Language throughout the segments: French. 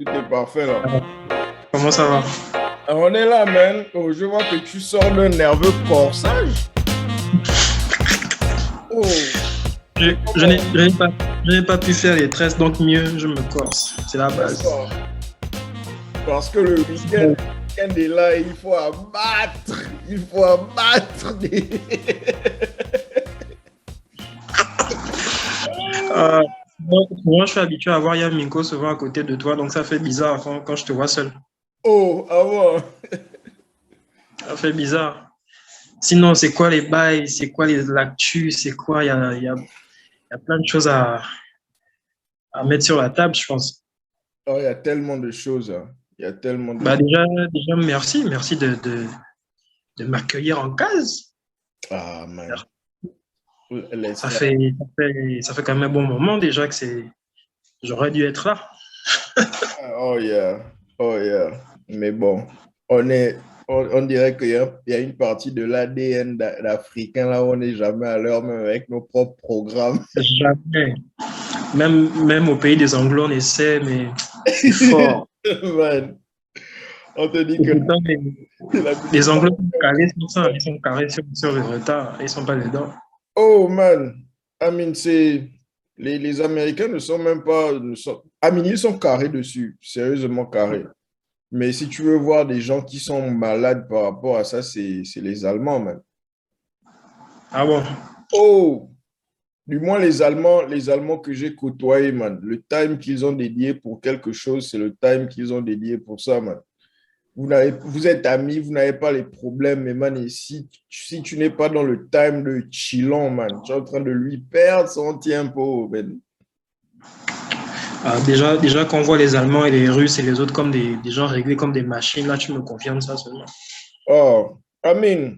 Tout est parfait là. Comment ça va? Alors, on est là, man. Oh, je vois que tu sors d'un nerveux corsage. Oh, Je, c'est je n'ai comment? je n'ai pas, je n'ai pas pu faire les tresses, donc mieux, je me corse. C'est la base. D'accord. Parce que le week-end, Bon. le week-end est là et il faut abattre. Il faut abattre des. Euh, moi, je suis habitué à voir Yaminko souvent à côté de toi, donc ça fait bizarre quand je te vois seul. Oh, ah bon. Ça fait bizarre. Sinon, c'est quoi les bails? C'est quoi les l'actu? C'est quoi? Il y a plein de choses à mettre sur la table, je pense. Oh, il y a tellement de choses, hein. Il y a tellement de Bah choses. déjà merci. Merci de m'accueillir en case. Ah, man. Laisse Ça faire. fait, ça fait quand même un bon moment déjà que j'aurais dû être là. Oh, yeah. Oh, yeah. Mais bon, on dirait qu'il y a une partie de l'ADN d'Africain là où on n'est jamais à l'heure, même avec nos propres programmes. Jamais. Même au pays des Anglo, on essaie, mais c'est fort. Man, on te dit Et que pourtant, la les musique. Anglo sont calés sur ça. Ils sont carrés sur le retard. Ils sont pas dedans. Oh, man. I mean, les Américains ne sont même pas. I mean, ils sont carrés dessus, sérieusement carrés. Mais si tu veux voir des gens qui sont malades par rapport à ça, c'est les Allemands, man. Ah bon? Oh, du moins les Allemands que j'ai côtoyés, man. Le time qu'ils ont dédié pour quelque chose, c'est le time qu'ils ont dédié pour ça, man. Vous êtes amis, vous n'avez pas les problèmes, mais man, et si tu n'es pas dans le time de chillon, man, tu es en train de lui perdre son tempo, man. Ah, déjà quand on voit les Allemands et les Russes et les autres comme des gens réglés comme des machines, là, tu me confirmes ça seulement. Oh, I mean,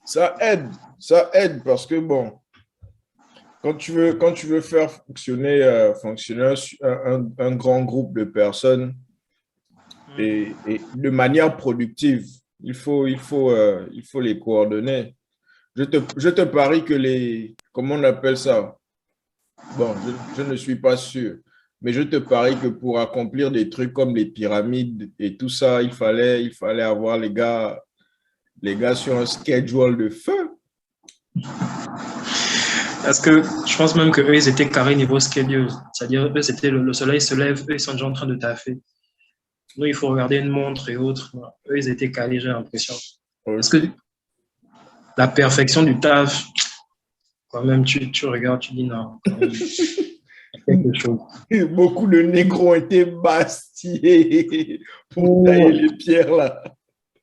ça aide parce que bon, quand tu veux faire fonctionner un grand groupe de personnes et de manière productive, il faut les coordonner. Je te parie que comment on appelle ça? Bon, je ne suis pas sûr, mais je te parie que pour accomplir des trucs comme les pyramides et tout ça, il fallait avoir les gars sur un schedule de feu. Parce que je pense même qu'eux, ils étaient carrés niveau schedule. C'est-à-dire, eux, c'était le soleil se lève, eux, ils sont déjà en train de taffer. Nous, il faut regarder une montre et autres. Voilà. Eux, ils étaient calés, j'ai l'impression. Parce que OK. la perfection du taf, quand même, tu regardes, tu dis non, quand même, quelque chose. Beaucoup de négros ont été bastillés pour tailler Oh, les pierres là.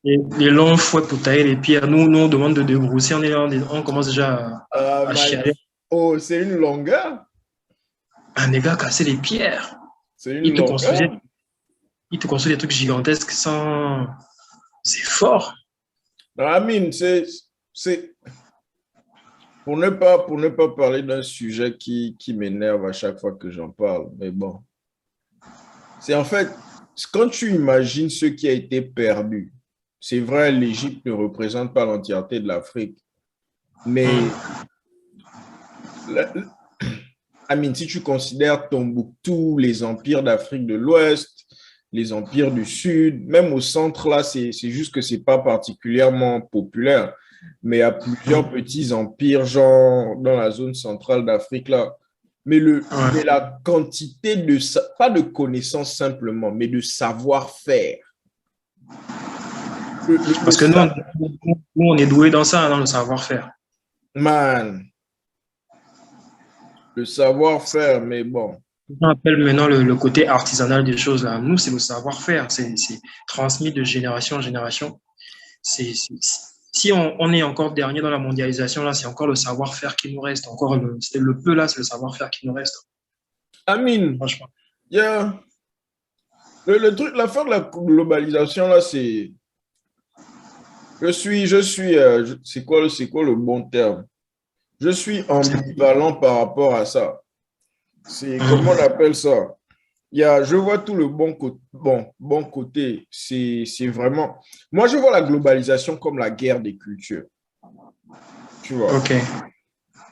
les longs fouets pour tailler les pierres. Nous, on demande de dégrousser. On commence déjà Ah, à man. chialer. Oh, c'est une longueur. Un des gars cassait les pierres. C'est une Il te construisait, longueur. il te construisait des trucs gigantesques sans. C'est fort. Non, Amine, c'est pour ne pas parler d'un sujet qui m'énerve à chaque fois que j'en parle. Mais bon, c'est en fait, quand tu imagines ce qui a été perdu, c'est vrai, l'Égypte ne représente pas l'entièreté de l'Afrique. Mais, la- Amine, si tu considères Tombouctou, les empires d'Afrique de l'Ouest, les empires du Sud, même au centre, là, c'est juste que c'est pas particulièrement populaire. Mais il y a plusieurs petits empires, genre dans la zone centrale d'Afrique, là. Mais Ouais. la quantité pas de connaissances simplement, mais de savoir-faire. Le Parce que nous, on est doué dans ça, dans le savoir-faire. man, le savoir-faire, mais bon. On appelle maintenant le côté artisanal des choses. Là. Nous, c'est le savoir-faire. C'est transmis de génération en génération. Si on est encore dernier dans la mondialisation, là, c'est encore le savoir-faire qui nous reste. Encore c'est le peu là, c'est le savoir-faire qui nous reste. Amine, Franchement. il y a le truc, la fin de la globalisation, là, c'est. C'est quoi le bon terme? Je suis ambivalent par rapport à ça. C'est, comment on appelle ça? Je vois tout le bon côté. C'est vraiment. Moi, je vois la globalisation comme la guerre des cultures. Tu vois. Ok.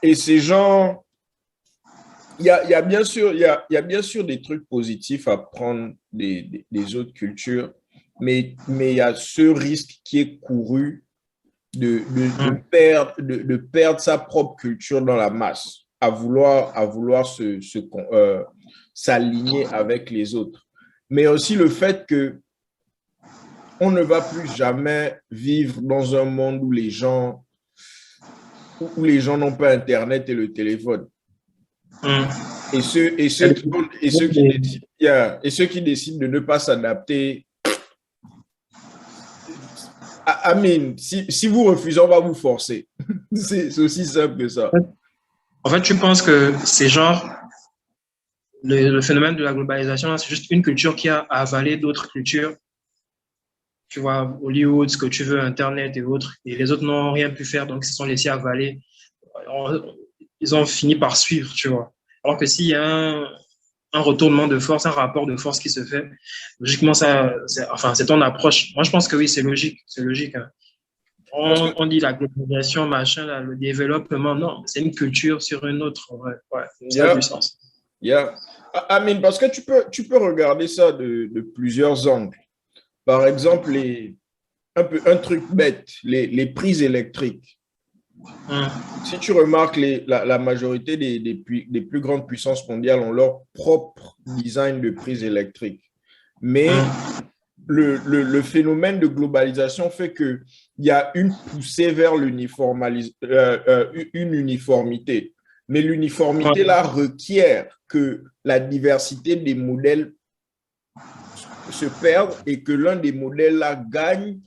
Et ces gens, il y a bien sûr, il y a bien sûr des trucs positifs à prendre des autres cultures, mais il y a ce risque qui est couru Hum, de perdre sa propre culture dans la masse, à vouloir s'aligner avec les autres. Mais aussi le fait que on ne va plus jamais vivre dans un monde où les gens n'ont pas Internet et le téléphone. hum. Et ceux, et Il y ceux a qui, ont- et ceux qui décident, et ceux qui décident de ne pas s'adapter, Amine, si vous refusez, on va vous forcer. C'est aussi simple que ça. En fait, tu penses que c'est genre le phénomène de la globalisation, c'est juste une culture qui a avalé d'autres cultures. Tu vois, Hollywood, ce que tu veux, Internet et autres. Et les autres n'ont rien pu faire, donc ils se sont laissés avaler. Ils ont fini par suivre, tu vois. Alors que s'il y a un retournement de force, un rapport de force qui se fait, logiquement, enfin, c'est ton approche. Moi, je pense que oui, c'est logique. C'est logique. Hein. Parce que, On dit la globalisation, machin, là, le développement. Non, c'est une culture sur une autre. Ouais, ouais, ça a du yeah, sens. yeah. Amine, parce que tu peux regarder ça de plusieurs angles. Par exemple, un truc bête, les prises électriques. Hum, Si tu remarques, la majorité des plus grandes puissances mondiales ont leur propre design de prise électrique. Mais hum, le phénomène de globalisation fait qu'il y a une poussée vers une uniformité. Mais l'uniformité, ouais, là, requiert que la diversité des modèles se perde et que l'un des modèles, là, gagne,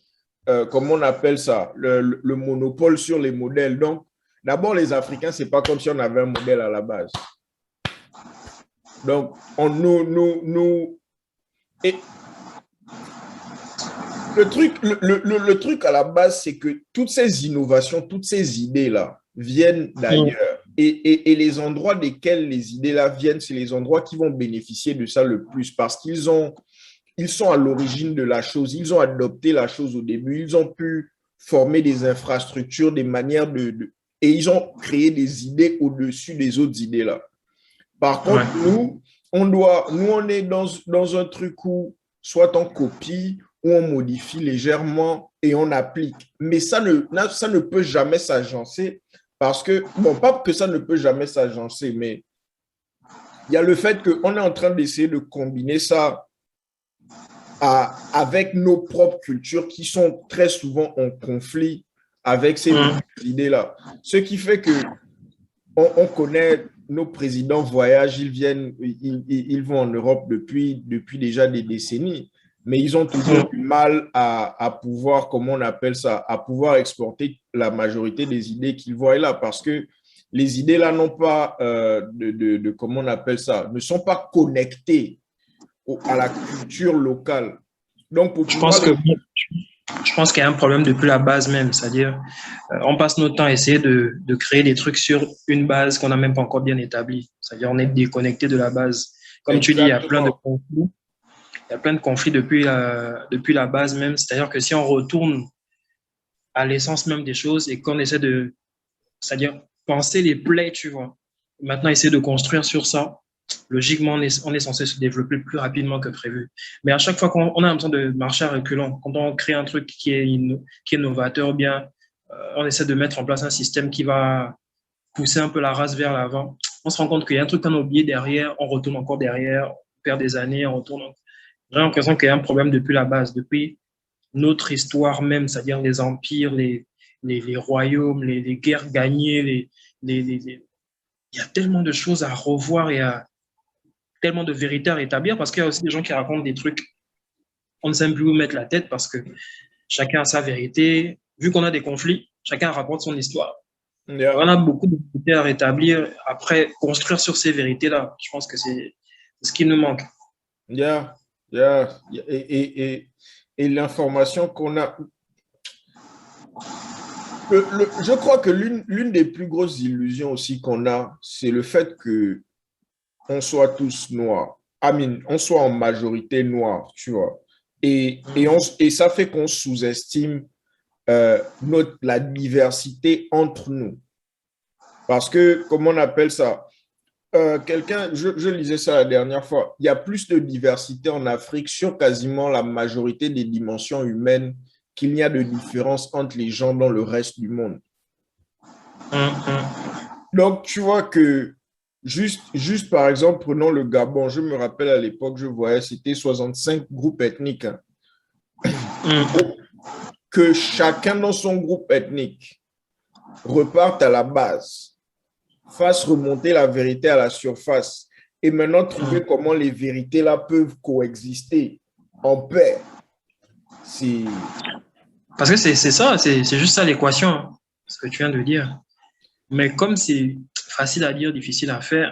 comment on appelle ça, le monopole sur les modèles. Donc, d'abord, les Africains, c'est pas comme si on avait un modèle à la base. Donc, et le truc à la base, c'est que toutes ces innovations, toutes ces idées-là viennent hum, d'ailleurs. Et les endroits desquels les idées-là viennent, c'est les endroits qui vont bénéficier de ça le plus parce ils sont à l'origine de la chose. Ils ont adopté la chose au début. Ils ont pu former des infrastructures, des manières et ils ont créé des idées au-dessus des autres idées-là. Par contre, ouais. nous, on est dans un truc où soit on copie ou on modifie légèrement et on applique. Mais ça ne peut jamais s'agencer parce que, bon, pas que ça ne peut jamais s'agencer, mais il y a le fait qu'on est en train d'essayer de combiner ça avec nos propres cultures qui sont très souvent en conflit avec ces nouvelles Hum, idées-là. Ce qui fait que on connaît nos présidents voyagent, ils vont en Europe depuis déjà des décennies, mais ils ont toujours hum. du mal à pouvoir, comment on appelle ça, à pouvoir exporter la majorité des idées qu'ils voient là, parce que les idées là n'ont pas comment on appelle ça, ne sont pas connectées à la culture locale. Donc, pour Je pouvoir pense que les... je pense qu'il y a un problème depuis la base même, c'est-à-dire on passe notre temps à essayer de créer des trucs sur une base qu'on n'a même pas encore bien établie. C'est-à-dire on est déconnecté de la base. Comme tu dis, il y a plein de Exactement. conflits. Il y a plein de conflits depuis la base même. C'est-à-dire que si on retourne à l'essence même des choses et qu'on essaie c'est-à-dire penser les plaies, tu vois, maintenant essayer de construire sur ça, logiquement, on est censé se développer plus rapidement que prévu. Mais à chaque fois qu'on a l'impression de marcher à reculons, quand on crée un truc qui est novateur, bien, on essaie de mettre en place un système qui va pousser un peu la race vers l'avant. On se rend compte qu'il y a un truc qu'on a oublié derrière, on retourne encore derrière, on perd des années, on retourne. J'ai l'impression qu'il y a un problème depuis la base, depuis notre histoire même, c'est-à-dire les empires, les royaumes, les guerres gagnées, il y a tellement de choses à revoir et tellement de vérités à rétablir parce qu'il y a aussi des gens qui racontent des trucs. On ne sait plus où mettre la tête parce que chacun a sa vérité. Vu qu'on a des conflits, chacun raconte son histoire. Yeah, On a beaucoup de vérités à rétablir. Après, construire sur ces vérités-là, je pense que c'est ce qui nous manque. yeah, yeah. Et l'information qu'on a, je crois que l'une des plus grosses illusions aussi qu'on a, c'est le fait que on soit tous noirs. On soit en majorité noirs, tu vois. Et ça fait qu'on sous-estime la diversité entre nous. Parce que, comment on appelle ça? je lisais ça la dernière fois, il y a plus de diversité en Afrique sur quasiment la majorité des dimensions humaines qu'il n'y a de différence entre les gens dans le reste du monde. Donc, tu vois que juste par exemple, prenons le Gabon. Je me rappelle à l'époque, je voyais, c'était 65 groupes ethniques. Hein. Que chacun dans son groupe ethnique reparte à la base, fasse remonter la vérité à la surface et maintenant trouver comment les vérités-là peuvent coexister en paix. Parce que c'est ça, c'est juste ça l'équation, hein, ce que tu viens de dire. Mais comme c'est facile à dire, difficile à faire,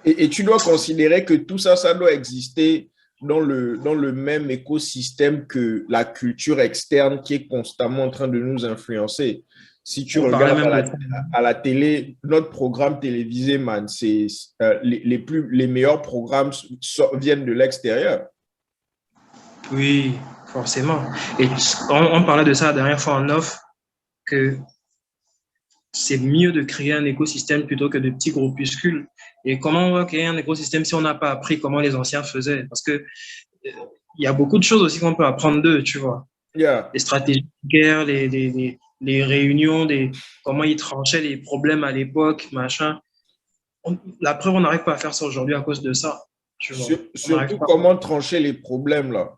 et tu dois considérer que tout ça, ça doit exister dans le même écosystème que la culture externe qui est constamment en train de nous influencer. Si tu regardes à la télé, notre programme télévisé, man, les meilleurs programmes viennent de l'extérieur. Oui, forcément. Et on parlait de ça la dernière fois en off, que c'est mieux de créer un écosystème plutôt que de petits groupuscules. Et comment on va créer un écosystème si on n'a pas appris comment les anciens faisaient? Parce que il y a beaucoup de choses aussi qu'on peut apprendre d'eux, tu vois. Yeah. Les stratégies de guerre, les réunions, comment ils tranchaient les problèmes à l'époque, machin. La preuve, on n'arrive pas à faire ça aujourd'hui à cause de ça. Tu vois. Surtout comment trancher les problèmes là.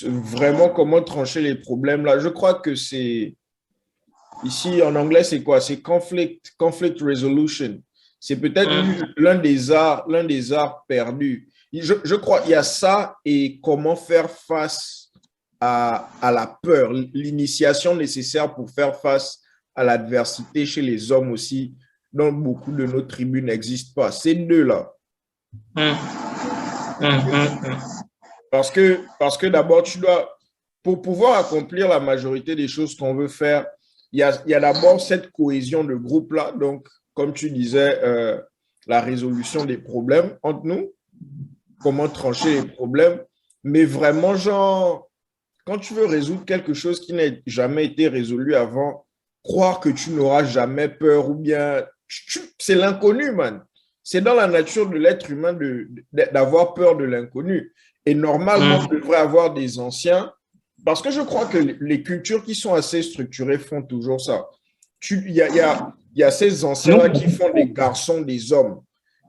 Vraiment comment trancher les problèmes là. Je crois que c'est ici en anglais, c'est quoi? C'est conflict resolution. C'est peut-être l'un des arts perdus. Je crois qu'il y a ça et comment faire face à la peur, l'initiation nécessaire pour faire face à l'adversité chez les hommes aussi, dont beaucoup de nos tribus n'existent pas. Ces deux-là. Parce que d'abord, tu dois, pour pouvoir accomplir la majorité des choses qu'on veut faire, il y a d'abord cette cohésion de groupe-là. Donc, comme tu disais, la résolution des problèmes entre nous, comment trancher les problèmes. Mais vraiment, genre, quand tu veux résoudre quelque chose qui n'a jamais été résolu avant, croire que tu n'auras jamais peur ou bien... c'est l'inconnu, man. C'est dans la nature de l'être humain d'avoir peur de l'inconnu. Et normalement, on devrait avoir des anciens, parce que je crois que les cultures qui sont assez structurées font toujours ça. Il y a ces anciens-là qui font des garçons des hommes.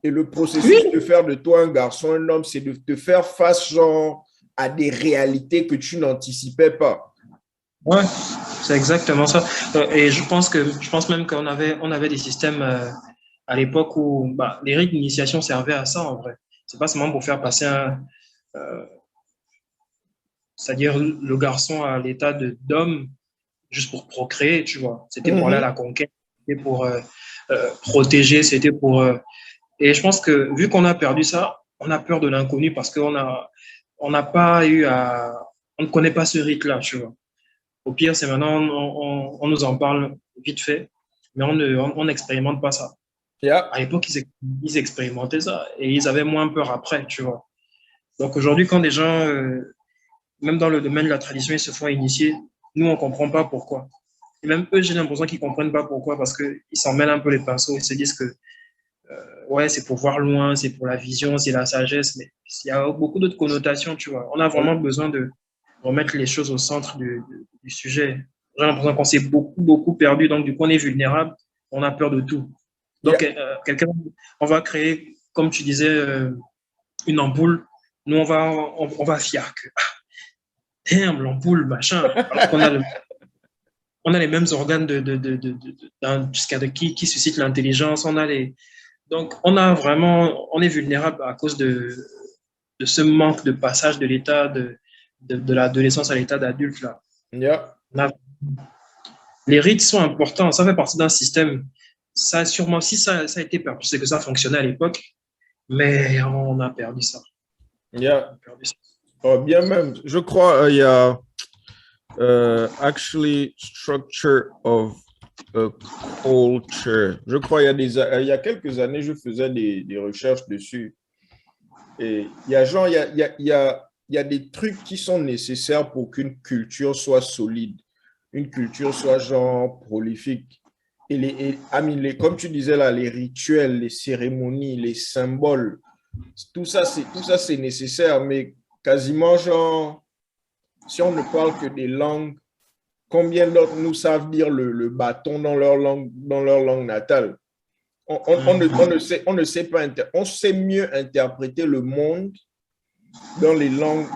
Et le processus de faire de toi un garçon, un homme, c'est de te faire face genre à des réalités que tu n'anticipais pas. Ouais, c'est exactement ça. Et je pense même qu'on avait des systèmes à l'époque où les rites d'initiation servaient à ça en vrai. C'est pas seulement pour faire passer c'est-à-dire le garçon à l'état d'homme juste pour procréer, tu vois. C'était pour aller à la conquête, c'était pour protéger, c'était pour... Et je pense que vu qu'on a perdu ça, on a peur de l'inconnu parce on n'a pas eu à... On ne connaît pas ce rite-là, tu vois. Au pire, c'est maintenant, on nous en parle vite fait, mais on n'expérimente pas ça. Yeah. À l'époque, ils expérimentaient ça et ils avaient moins peur après, tu vois. Donc aujourd'hui, quand des gens, même dans le domaine de la tradition, ils se font initier, nous, on ne comprend pas pourquoi. Et même eux, j'ai l'impression qu'ils ne comprennent pas pourquoi parce qu'ils s'en mêlent un peu les pinceaux. Ils se disent que ouais, c'est pour voir loin, c'est pour la vision, c'est la sagesse, mais il y a beaucoup d'autres connotations, tu vois. On a vraiment besoin de remettre les choses au centre du sujet. J'ai l'impression qu'on s'est beaucoup perdu, donc du coup, on est vulnérable, on a peur de tout. Donc, on va créer, comme tu disais, une ampoule. Nous, on va fier que, damn, l'ampoule, machin, alors qu'on a on a les mêmes organes qui suscitent l'intelligence, donc, on est vulnérable à cause de ce manque de passage de l'état de l'adolescence à l'état d'adulte. Là. Yeah. Les rites sont importants, ça fait partie d'un système. Ça, sûrement, si ça a été perdu, c'est que ça fonctionnait à l'époque, mais on a perdu ça. Yeah. Oh, bien même. Je crois il y a actually structure of a culture. Je crois il y a quelques années, je faisais des recherches dessus. Et il y a genre, il y a des trucs qui sont nécessaires pour qu'une culture soit solide, une culture soit genre prolifique. comme tu disais là, les rituels, les cérémonies, les symboles, tout ça, c'est nécessaire, mais quasiment, genre, si on ne parle que des langues, combien d'autres nous savent dire le bâton dans leur langue natale? On ne sait pas, on sait mieux interpréter le monde dans les langues,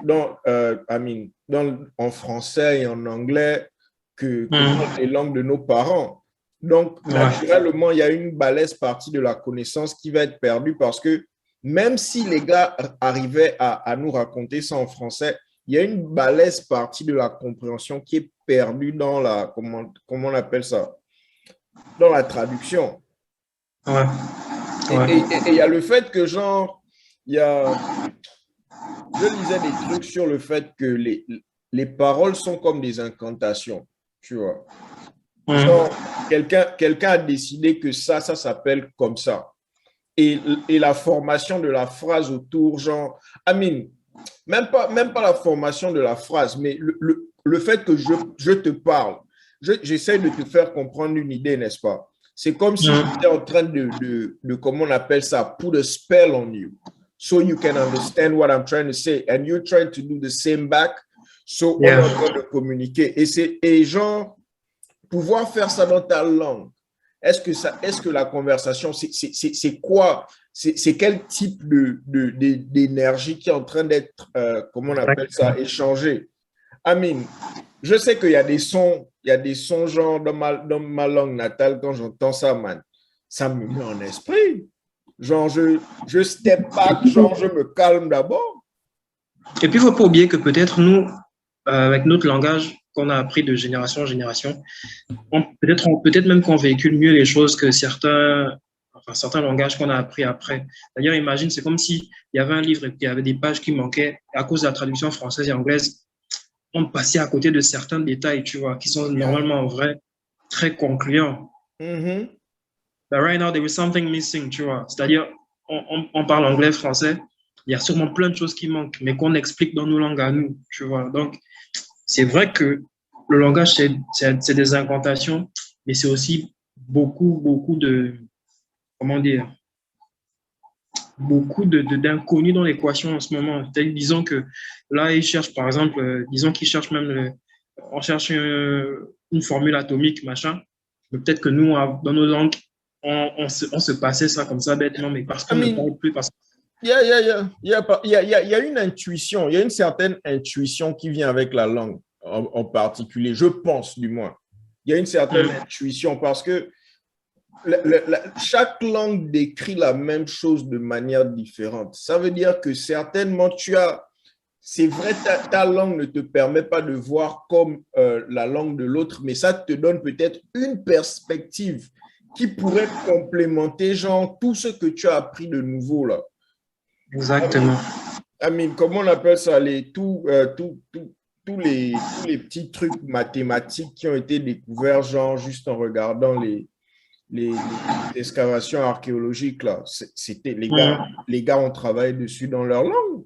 en français et en anglais que dans les langues de nos parents. Donc, naturellement, il y a une balèze partie de la connaissance qui va être perdue parce que même si les gars arrivaient à nous raconter ça en français, il y a une balèze partie de la compréhension qui est perdue dans la, comment on appelle ça, dans la traduction. Ouais. Et il y a le fait que, genre, il y a, je lisais des trucs sur le fait que les paroles sont comme des incantations, tu vois. Genre, quelqu'un a décidé que ça s'appelle comme ça. Et la formation de la phrase autour, genre, même pas la formation de la phrase, mais le fait que je te parle, j'essaie de te faire comprendre une idée, n'est-ce pas? C'est comme si j'étais en train comment on appelle ça, put a spell on you, so you can understand what I'm trying to say, and you're trying to do the same back, so on est en train de communiquer. Et genre, pouvoir faire ça dans ta langue, est-ce que la conversation, c'est quoi? C'est quel type d'énergie qui est en train d'être, comment on appelle ça, échangé? Je sais qu'il y a des sons, genre dans ma langue natale, quand j'entends ça, man, ça me met en esprit. Genre, je step back, genre, je me calme d'abord. Et puis, il ne faut pas oublier que peut-être nous, avec notre langage qu'on a appris de génération en génération, peut-être même qu'on véhicule mieux les choses que certains langages qu'on a appris après. D'ailleurs, imagine, c'est comme s'il y avait un livre et qu'il y avait des pages qui manquaient. À cause de la traduction française et anglaise, on passait à côté de certains détails, tu vois, qui sont normalement en vrai très concluants. But right now, there is something missing, tu vois. C'est-à-dire, on parle anglais, français, il y a sûrement plein de choses qui manquent, mais qu'on explique dans nos langues à nous, tu vois. Donc, c'est vrai que le langage, c'est des incantations, mais c'est aussi beaucoup de, comment dire, beaucoup d'inconnus dans l'équation en ce moment. Disons que là, ils cherchent, par exemple, disons qu'ils cherchent même, on cherche une formule atomique, machin, mais peut-être que nous, dans nos langues, on se passait ça comme ça bêtement, mais parce qu'on ne parle plus, parce il y a une intuition, il y a une certaine intuition qui vient avec la langue en particulier, je pense du moins. Il y a une certaine intuition parce que chaque langue décrit la même chose de manière différente. Ça veut dire que certainement c'est vrai, ta langue ne te permet pas de voir comme la langue de l'autre, mais ça te donne peut-être une perspective qui pourrait complémenter genre tout ce que tu as appris de nouveau là. Exactement. Comment on appelle ça, tous les petits trucs mathématiques qui ont été découverts genre juste en regardant les excavations archéologiques là. C'était les gars ont travaillé dessus dans leur langue.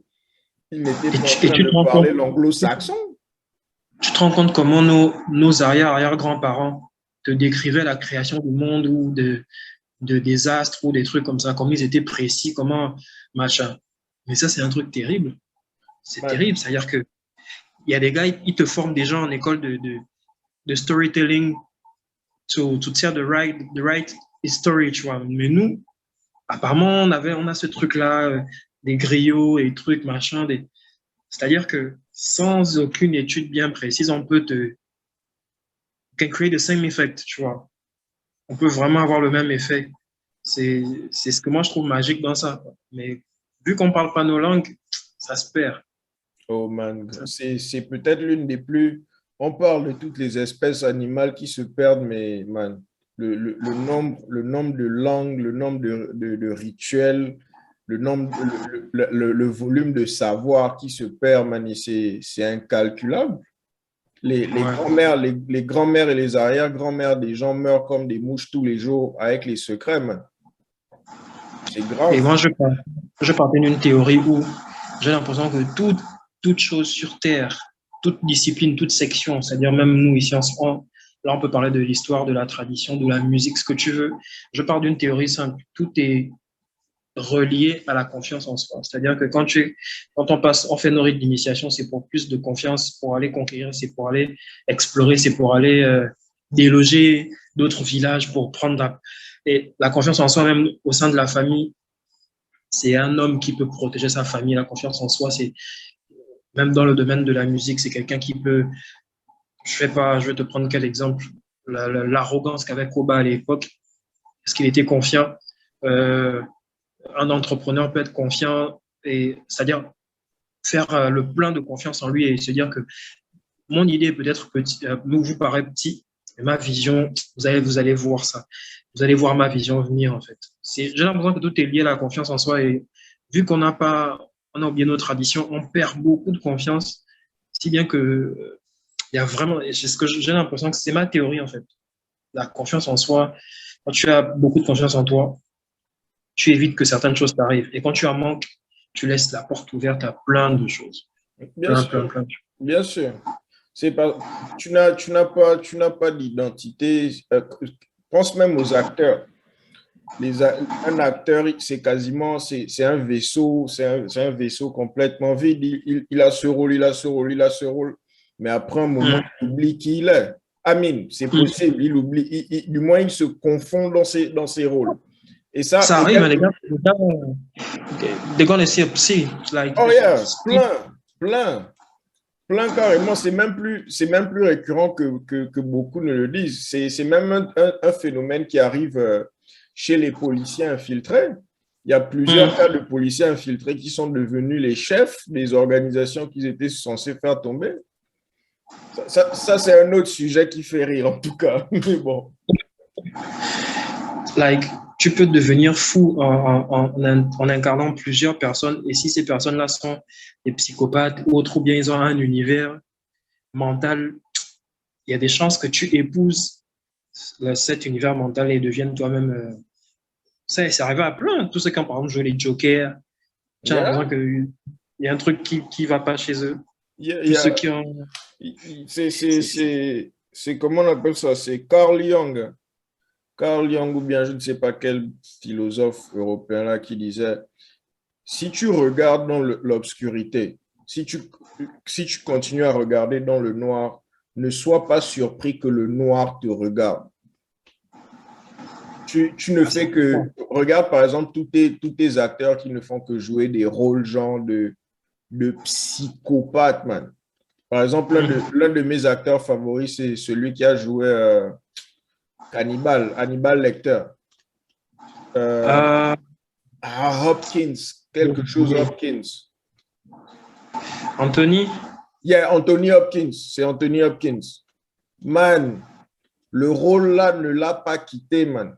Ils n'étaient pas en train de parler l'anglo-saxon. Tu te rends compte comment nos arrière-grands-parents te décrivaient la création du monde ou de désastres ou des trucs comme ça, comment ils étaient précis, comment machin. Mais ça, c'est un truc terrible. C'est terrible. C'est-à-dire qu'il y a des gars, ils te forment déjà en école de storytelling to tell the right story, tu vois. Mais nous, apparemment, on a ce truc-là, des griots et trucs, machin. C'est-à-dire que sans aucune étude bien précise, on peut can create the same effect, tu vois. On peut vraiment avoir le même effet. C'est ce que moi, je trouve magique dans ça. Mais vu qu'on ne parle pas nos langues, ça se perd. Oh man, c'est peut-être l'une des plus... On parle de toutes les espèces animales qui se perdent, mais man, le nombre de langues, le nombre de rituels, le volume de savoir qui se perd, man, c'est incalculable. Les grands-mères et les arrière-grands-mères des gens meurent comme des mouches tous les jours avec les secrets, man. C'est grave. Et moi, je partais d'une théorie où j'ai l'impression que toute chose sur Terre, toute discipline, toute section, c'est-à-dire même nous ici, Là, on peut parler de l'histoire, de la tradition, de la musique, ce que tu veux. Je pars d'une théorie simple. Tout est relié à la confiance en soi. C'est-à-dire que quand on fait nos rites d'initiation, c'est pour plus de confiance, pour aller conquérir, c'est pour aller explorer, c'est pour aller déloger d'autres villages, pour prendre et la confiance en soi, même au sein de la famille, c'est un homme qui peut protéger sa famille. La confiance en soi, c'est même dans le domaine de la musique, c'est quelqu'un qui peut, je vais te prendre quel exemple? L'arrogance qu'avait Koba à l'époque, est-ce qu'il était confiant? Un entrepreneur peut être confiant, et c'est-à-dire faire le plein de confiance en lui et se dire que mon idée peut-être petit, vous paraît petit, mais ma vision, vous allez voir ça. Vous allez voir ma vision venir, en fait. J'ai l'impression que tout est lié à la confiance en soi et vu on a oublié nos traditions, on perd beaucoup de confiance, si bien que il y a vraiment, c'est ce que j'ai l'impression que c'est ma théorie, en fait. La confiance en soi, quand tu as beaucoup de confiance en toi, tu évites que certaines choses t'arrivent. Et quand tu en manques, tu laisses la porte ouverte à plein de choses. Bien sûr, bien sûr. C'est pas, tu n'as pas d'identité. Pense même aux acteurs. Un acteur, c'est quasiment, c'est un vaisseau, c'est un vaisseau complètement vide. Il a ce rôle, il a ce rôle, il a ce rôle. Mais après un moment, il oublie qui il est. Amine, c'est possible, il oublie, du moins il se confond dans ses rôles. Et ça arrive, les gars, they're gonna see, like, oh yeah, plein carrément. C'est même plus récurrent que beaucoup ne le disent. C'est même un phénomène qui arrive chez les policiers infiltrés. Il y a plusieurs cas de policiers infiltrés qui sont devenus les chefs des organisations qu'ils étaient censés faire tomber. Ça c'est un autre sujet qui fait rire en tout cas. Mais bon. Like, tu peux devenir fou en incarnant plusieurs personnes. Et si ces personnes-là sont des psychopathes ou autres, ou bien ils ont un univers mental, il y a des chances que tu épouses cet univers mental et deviennes toi-même. Ça, c'est arrivé à plein. Tous ceux qui ont, par exemple, joué les Jokers, j'ai l'impression qu'il y a un truc qui ne va pas chez eux. Tous ceux qui ont... C'est comment on appelle ça? C'est Carl Jung. Carl Jung, ou bien je ne sais pas quel philosophe européen là qui disait, si tu regardes dans l'obscurité, si tu continues à regarder dans le noir, ne sois pas surpris que le noir te regarde. Tu ne fais que... Regarde par exemple tous tes acteurs qui ne font que jouer des rôles genre de psychopathe, man. Par exemple, l'un de mes acteurs favoris, c'est celui qui a joué Hannibal Lecter. Hopkins, quelque chose Hopkins. Anthony? Yeah, Anthony Hopkins. C'est Anthony Hopkins. Man, le rôle là ne l'a pas quitté, man.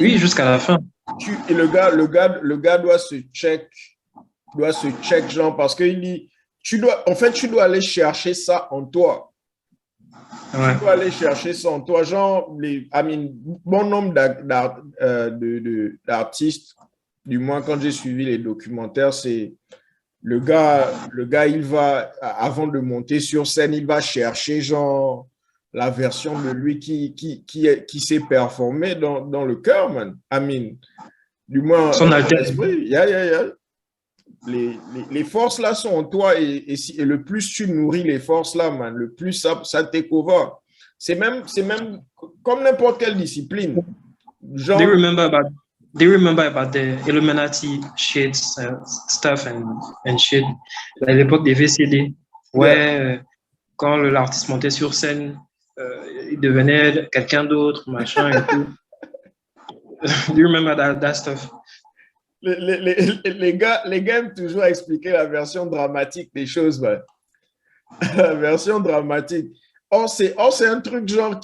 Oui, jusqu'à la fin. Et le gars doit se check, genre, parce qu'il dit, tu dois aller chercher ça en toi. Ouais. Tu dois aller chercher ça en toi. Genre, bon nombre d'artistes, du moins quand j'ai suivi les documentaires, c'est le gars, il va, avant de monter sur scène, il va chercher genre la version de lui qui s'est performé dans le cœur, man. Du moins, son alter. Les forces là sont en toi et le plus tu nourris les forces là, man, le plus ça take over. C'est même comme n'importe quelle discipline. Genre, they remember about the Illuminati shit stuff and shit à l'époque des VCD. Ouais, quand l'artiste montait sur scène, il devenait quelqu'un d'autre, machin et tout. Do you remember that stuff? Les gars aiment toujours expliquer la version dramatique des choses, man. La version dramatique. C'est un truc genre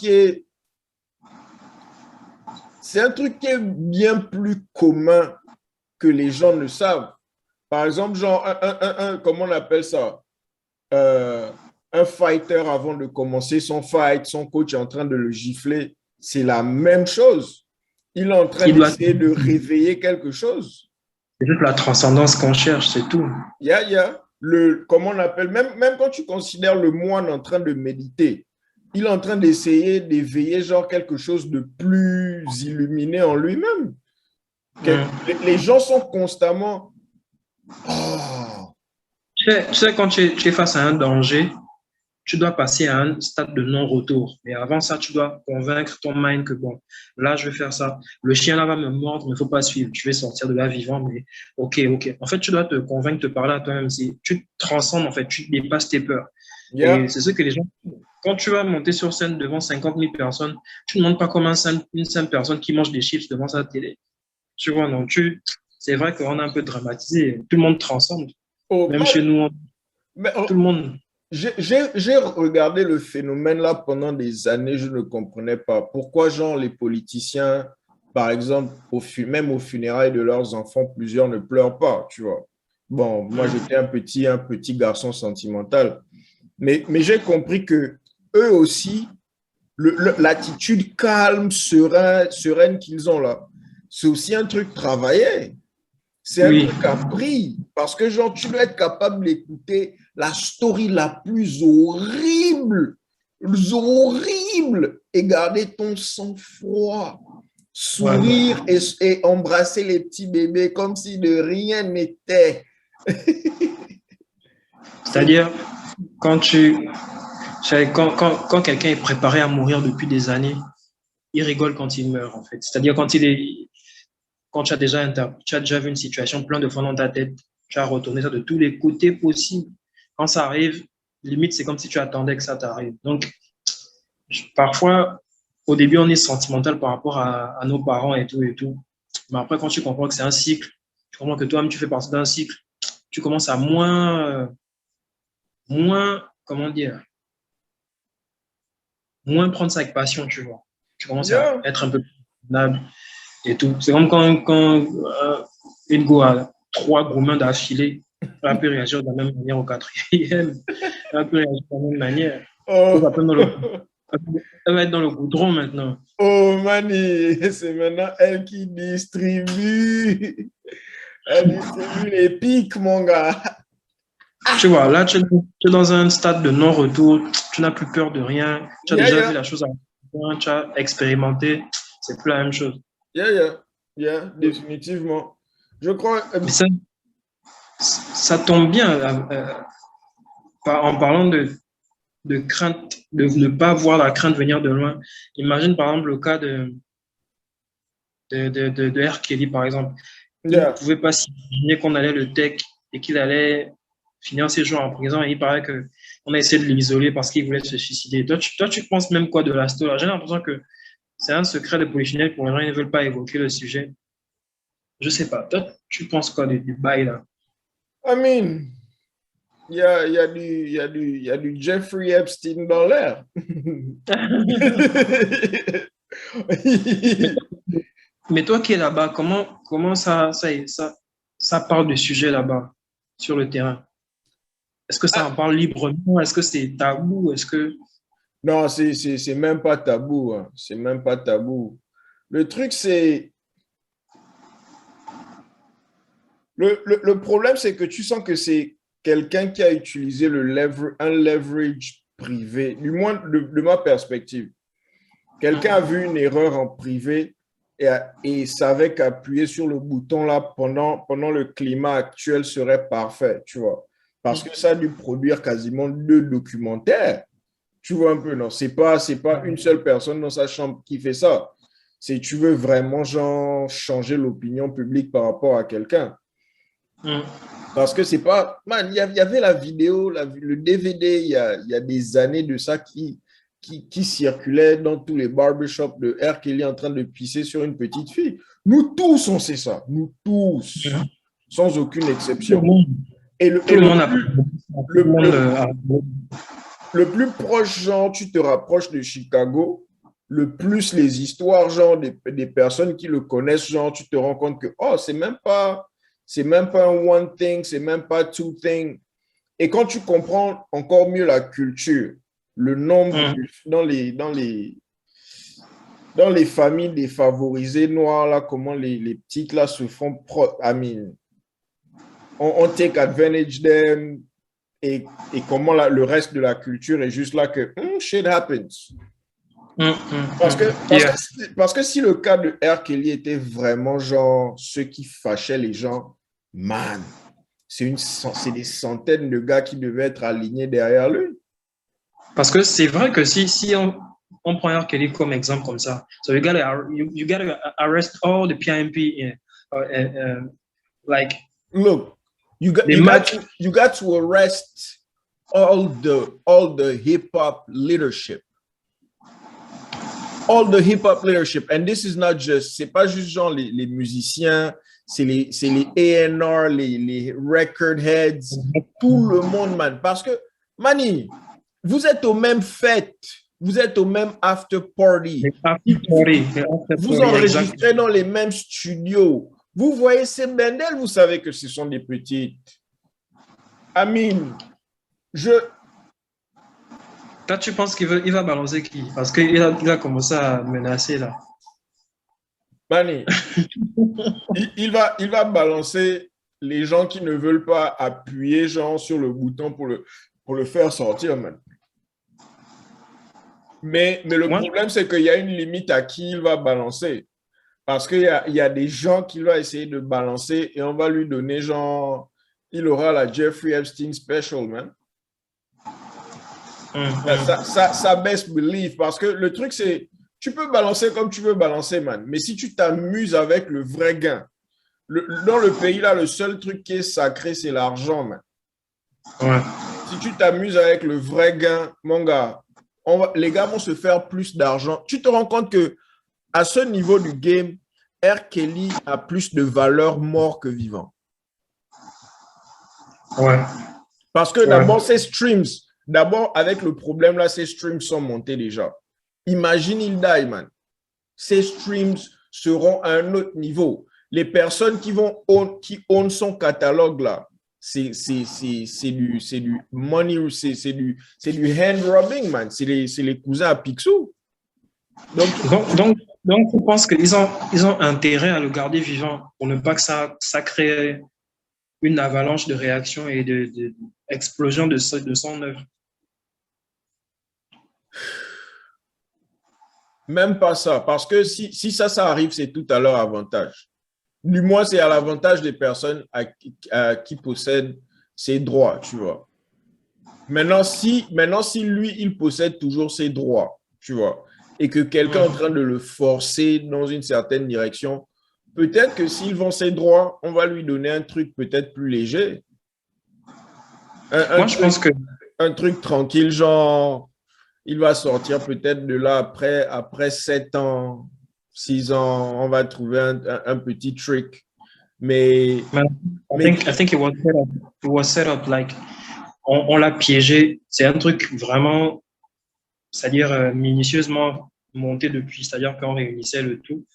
c'est un truc qui est bien plus commun que les gens ne savent. Par exemple, genre, comment on appelle ça? Un fighter, avant de commencer son fight, son coach est en train de le gifler. C'est la même chose. Il est en train d'essayer de réveiller quelque chose. C'est juste la transcendance qu'on cherche, c'est tout. Comment on appelle, même quand tu considères le moine en train de méditer, il est en train d'essayer d'éveiller genre quelque chose de plus illuminé en lui-même. Les gens sont constamment... Oh, Tu sais, quand tu es face à un danger, tu dois passer à un stade de non-retour. Mais avant ça, tu dois convaincre ton mind que bon, là, je vais faire ça. Le chien là va me mordre, mais il ne faut pas suivre. Je vais sortir de là vivant, mais ok, ok. En fait, tu dois te convaincre, te parler à toi-même. Tu transcendes, en fait, tu dépasses tes peurs. Et yeah. c'est ce que les gens, quand tu vas monter sur scène devant 50 000 personnes, tu ne montes pas comme une simple personne qui mange des chips devant sa télé. Tu vois, donc c'est vrai qu'on a un peu dramatisé. Tout le monde transcende. Oh, Même chez nous, mais, tout le monde. j'ai regardé le phénomène là pendant des années, je ne comprenais pas. Pourquoi, genre, les politiciens, par exemple, même aux funérailles de leurs enfants, plusieurs ne pleurent pas, tu vois. Bon, moi, j'étais un petit garçon sentimental. Mais j'ai compris que eux aussi, l'attitude calme, sereine qu'ils ont là, c'est aussi un truc travaillé. C'est un Oui, truc appris. Parce que, genre, tu dois être capable d'écouter la story la plus horrible, et garder ton sang-froid, ouais. sourire et embrasser les petits bébés comme si de rien n'était. C'est C'est-à-dire, quand quand quelqu'un est préparé à mourir depuis des années, il rigole quand il meurt, en fait. C'est-à-dire, quand tu as déjà vu une situation plein de fois dans ta tête, tu as retourné ça de tous les côtés possibles. Quand ça arrive, limite, c'est comme si tu attendais que ça t'arrive. Donc, parfois, au début, on est sentimental par rapport à nos parents et tout et tout. Mais après, quand tu comprends que c'est un cycle, tu comprends que toi-même, tu fais partie d'un cycle, tu commences à comment dire, moins prendre ça avec passion, tu vois. Tu commences à yeah. être un peu plus convenable et tout. C'est comme quand une go a trois gros mains d'affilée, elle peut réagir de la même manière au quatrième, elle peut réagir de la même manière. Oh. Elle va être dans le goudron maintenant. Oh, Mani, c'est maintenant elle qui distribue. Elle distribue les pics, mon gars. Tu vois, là, tu es dans un stade de non-retour, tu n'as plus peur de rien, tu as Yeah, déjà vu yeah, la chose à point, tu as expérimenté, c'est plus la même chose. yeah, yeah, yeah, définitivement. Je crois, Mais ça tombe bien, en parlant de crainte, de ne pas voir la crainte venir de loin. Imagine par exemple le cas de R. Kelly, par exemple. Il ne yeah. pouvait pas s'imaginer qu'on allait le tech et qu'il allait finir ses jours en prison. Et il paraît qu'on a essayé de l'isoler parce qu'il voulait se suicider. Toi, tu penses même quoi de la story? J'ai l'impression que c'est un secret de polichinelle pour les gens qui ne veulent pas évoquer le sujet. Je sais pas. Toi, tu penses quoi du bail là? I mean, il y a du Jeffrey Epstein dans l'air. mais, mais toi qui es là-bas, comment ça parle du sujet là-bas, sur le terrain? Est-ce que ça en parle librement? Est-ce que c'est tabou? Est-ce que... Non, c'est même pas tabou, hein. C'est même pas tabou. Le truc, c'est... Le problème, c'est que tu sens que c'est quelqu'un qui a utilisé un leverage privé, du moins de ma perspective. Quelqu'un a vu une erreur en privé et savait qu'appuyer sur le bouton là pendant le climat actuel serait parfait, tu vois. Parce que ça a dû produire quasiment 2 documentaires. Tu vois un peu, non? C'est pas une seule personne dans sa chambre qui fait ça. C'est tu veux vraiment genre, changer l'opinion publique par rapport à quelqu'un. Hum, Parce que c'est pas. Man, y avait la vidéo, le DVD, il y a des années de ça qui circulait dans tous les barbershops de R. Kelly en train de pisser sur une petite fille. Nous tous, on sait ça. Nous tous, hum. sans aucune Tout le exception. monde, Et tout le monde a... Tout le le, monde le, a... le plus proche, genre, tu te rapproches de Chicago, le plus les histoires, genre, des personnes qui le connaissent, genre, tu te rends compte que, oh, c'est même pas un one thing, c'est même pas two thing. Et quand tu comprends encore mieux la culture, le nombre Hum, dans les familles défavorisées noires, là, comment les petites là se font I mean, on take advantage them, et comment le reste de la culture est juste là que shit happens. Parce que si le cas de R. Kelly était vraiment genre ce qui fâchait les gens, man, c'est des centaines de gars qui devaient être alignés derrière lui. Parce que c'est vrai que si on prend R. Kelly comme exemple comme ça, so you gotta arrest all the PIMP, like look, you got to arrest all the hip hop leadership. All the hip hop leadership, and this is not just, c'est pas juste genre les musiciens, c'est les A&R, les record heads, tout le monde, man. Parce que, Mani, vous êtes aux mêmes fêtes, vous êtes au même after party. Vous enregistrez dans les mêmes studios. Vous voyez ces Bendel, vous savez que ce sont des petites. Amine, Toi, tu penses qu'il va balancer qui? Parce qu'il a commencé à menacer là. Mani, il va balancer les gens qui ne veulent pas appuyer genre sur le bouton pour le faire sortir, man. Mais le problème, c'est qu'il y a une limite à qui il va balancer. Parce qu'il y a des gens qu'il va essayer de balancer et on va lui donner genre, il aura la Jeffrey Epstein special, man. Ça baisse belief parce que le truc, c'est, tu peux balancer comme tu veux balancer, man. Mais si tu t'amuses avec le vrai gain, dans le pays, là, le seul truc qui est sacré, c'est l'argent, man. Ouais. Si tu t'amuses avec le vrai gain, mon gars, les gars vont se faire plus d'argent. Tu te rends compte que à ce niveau du game, R. Kelly a plus de valeur mort que vivant. Ouais. Parce que d'abord, ses streams, avec le problème là, ses streams sont montés déjà. Imagine il die, man. Ses streams seront à un autre niveau. Les personnes qui own son catalogue là, c'est du money, c'est du hand rubbing, man. C'est les cousins à Picsou. Donc, je pense qu'ils ont intérêt à le garder vivant pour ne pas que ça crée une avalanche de réactions et d'explosion de son œuvre. Même pas ça, parce que si ça arrive, c'est tout à leur avantage. Du moins, c'est à l'avantage des personnes qui possèdent ses droits, tu vois. Maintenant, si lui, il possède toujours ses droits, tu vois, et que quelqu'un est en train de le forcer dans une certaine direction, peut-être que s'il vend ses droits, on va lui donner un truc peut-être plus léger. Je pense que... Un truc tranquille, genre, il va sortir peut-être de là après 7 ans, 6 ans, on va trouver un petit trick. Mais... I think it was set up like... On l'a piégé. C'est un truc vraiment, c'est-à-dire minutieusement monté depuis, c'est-à-dire qu'on réunissait le tout.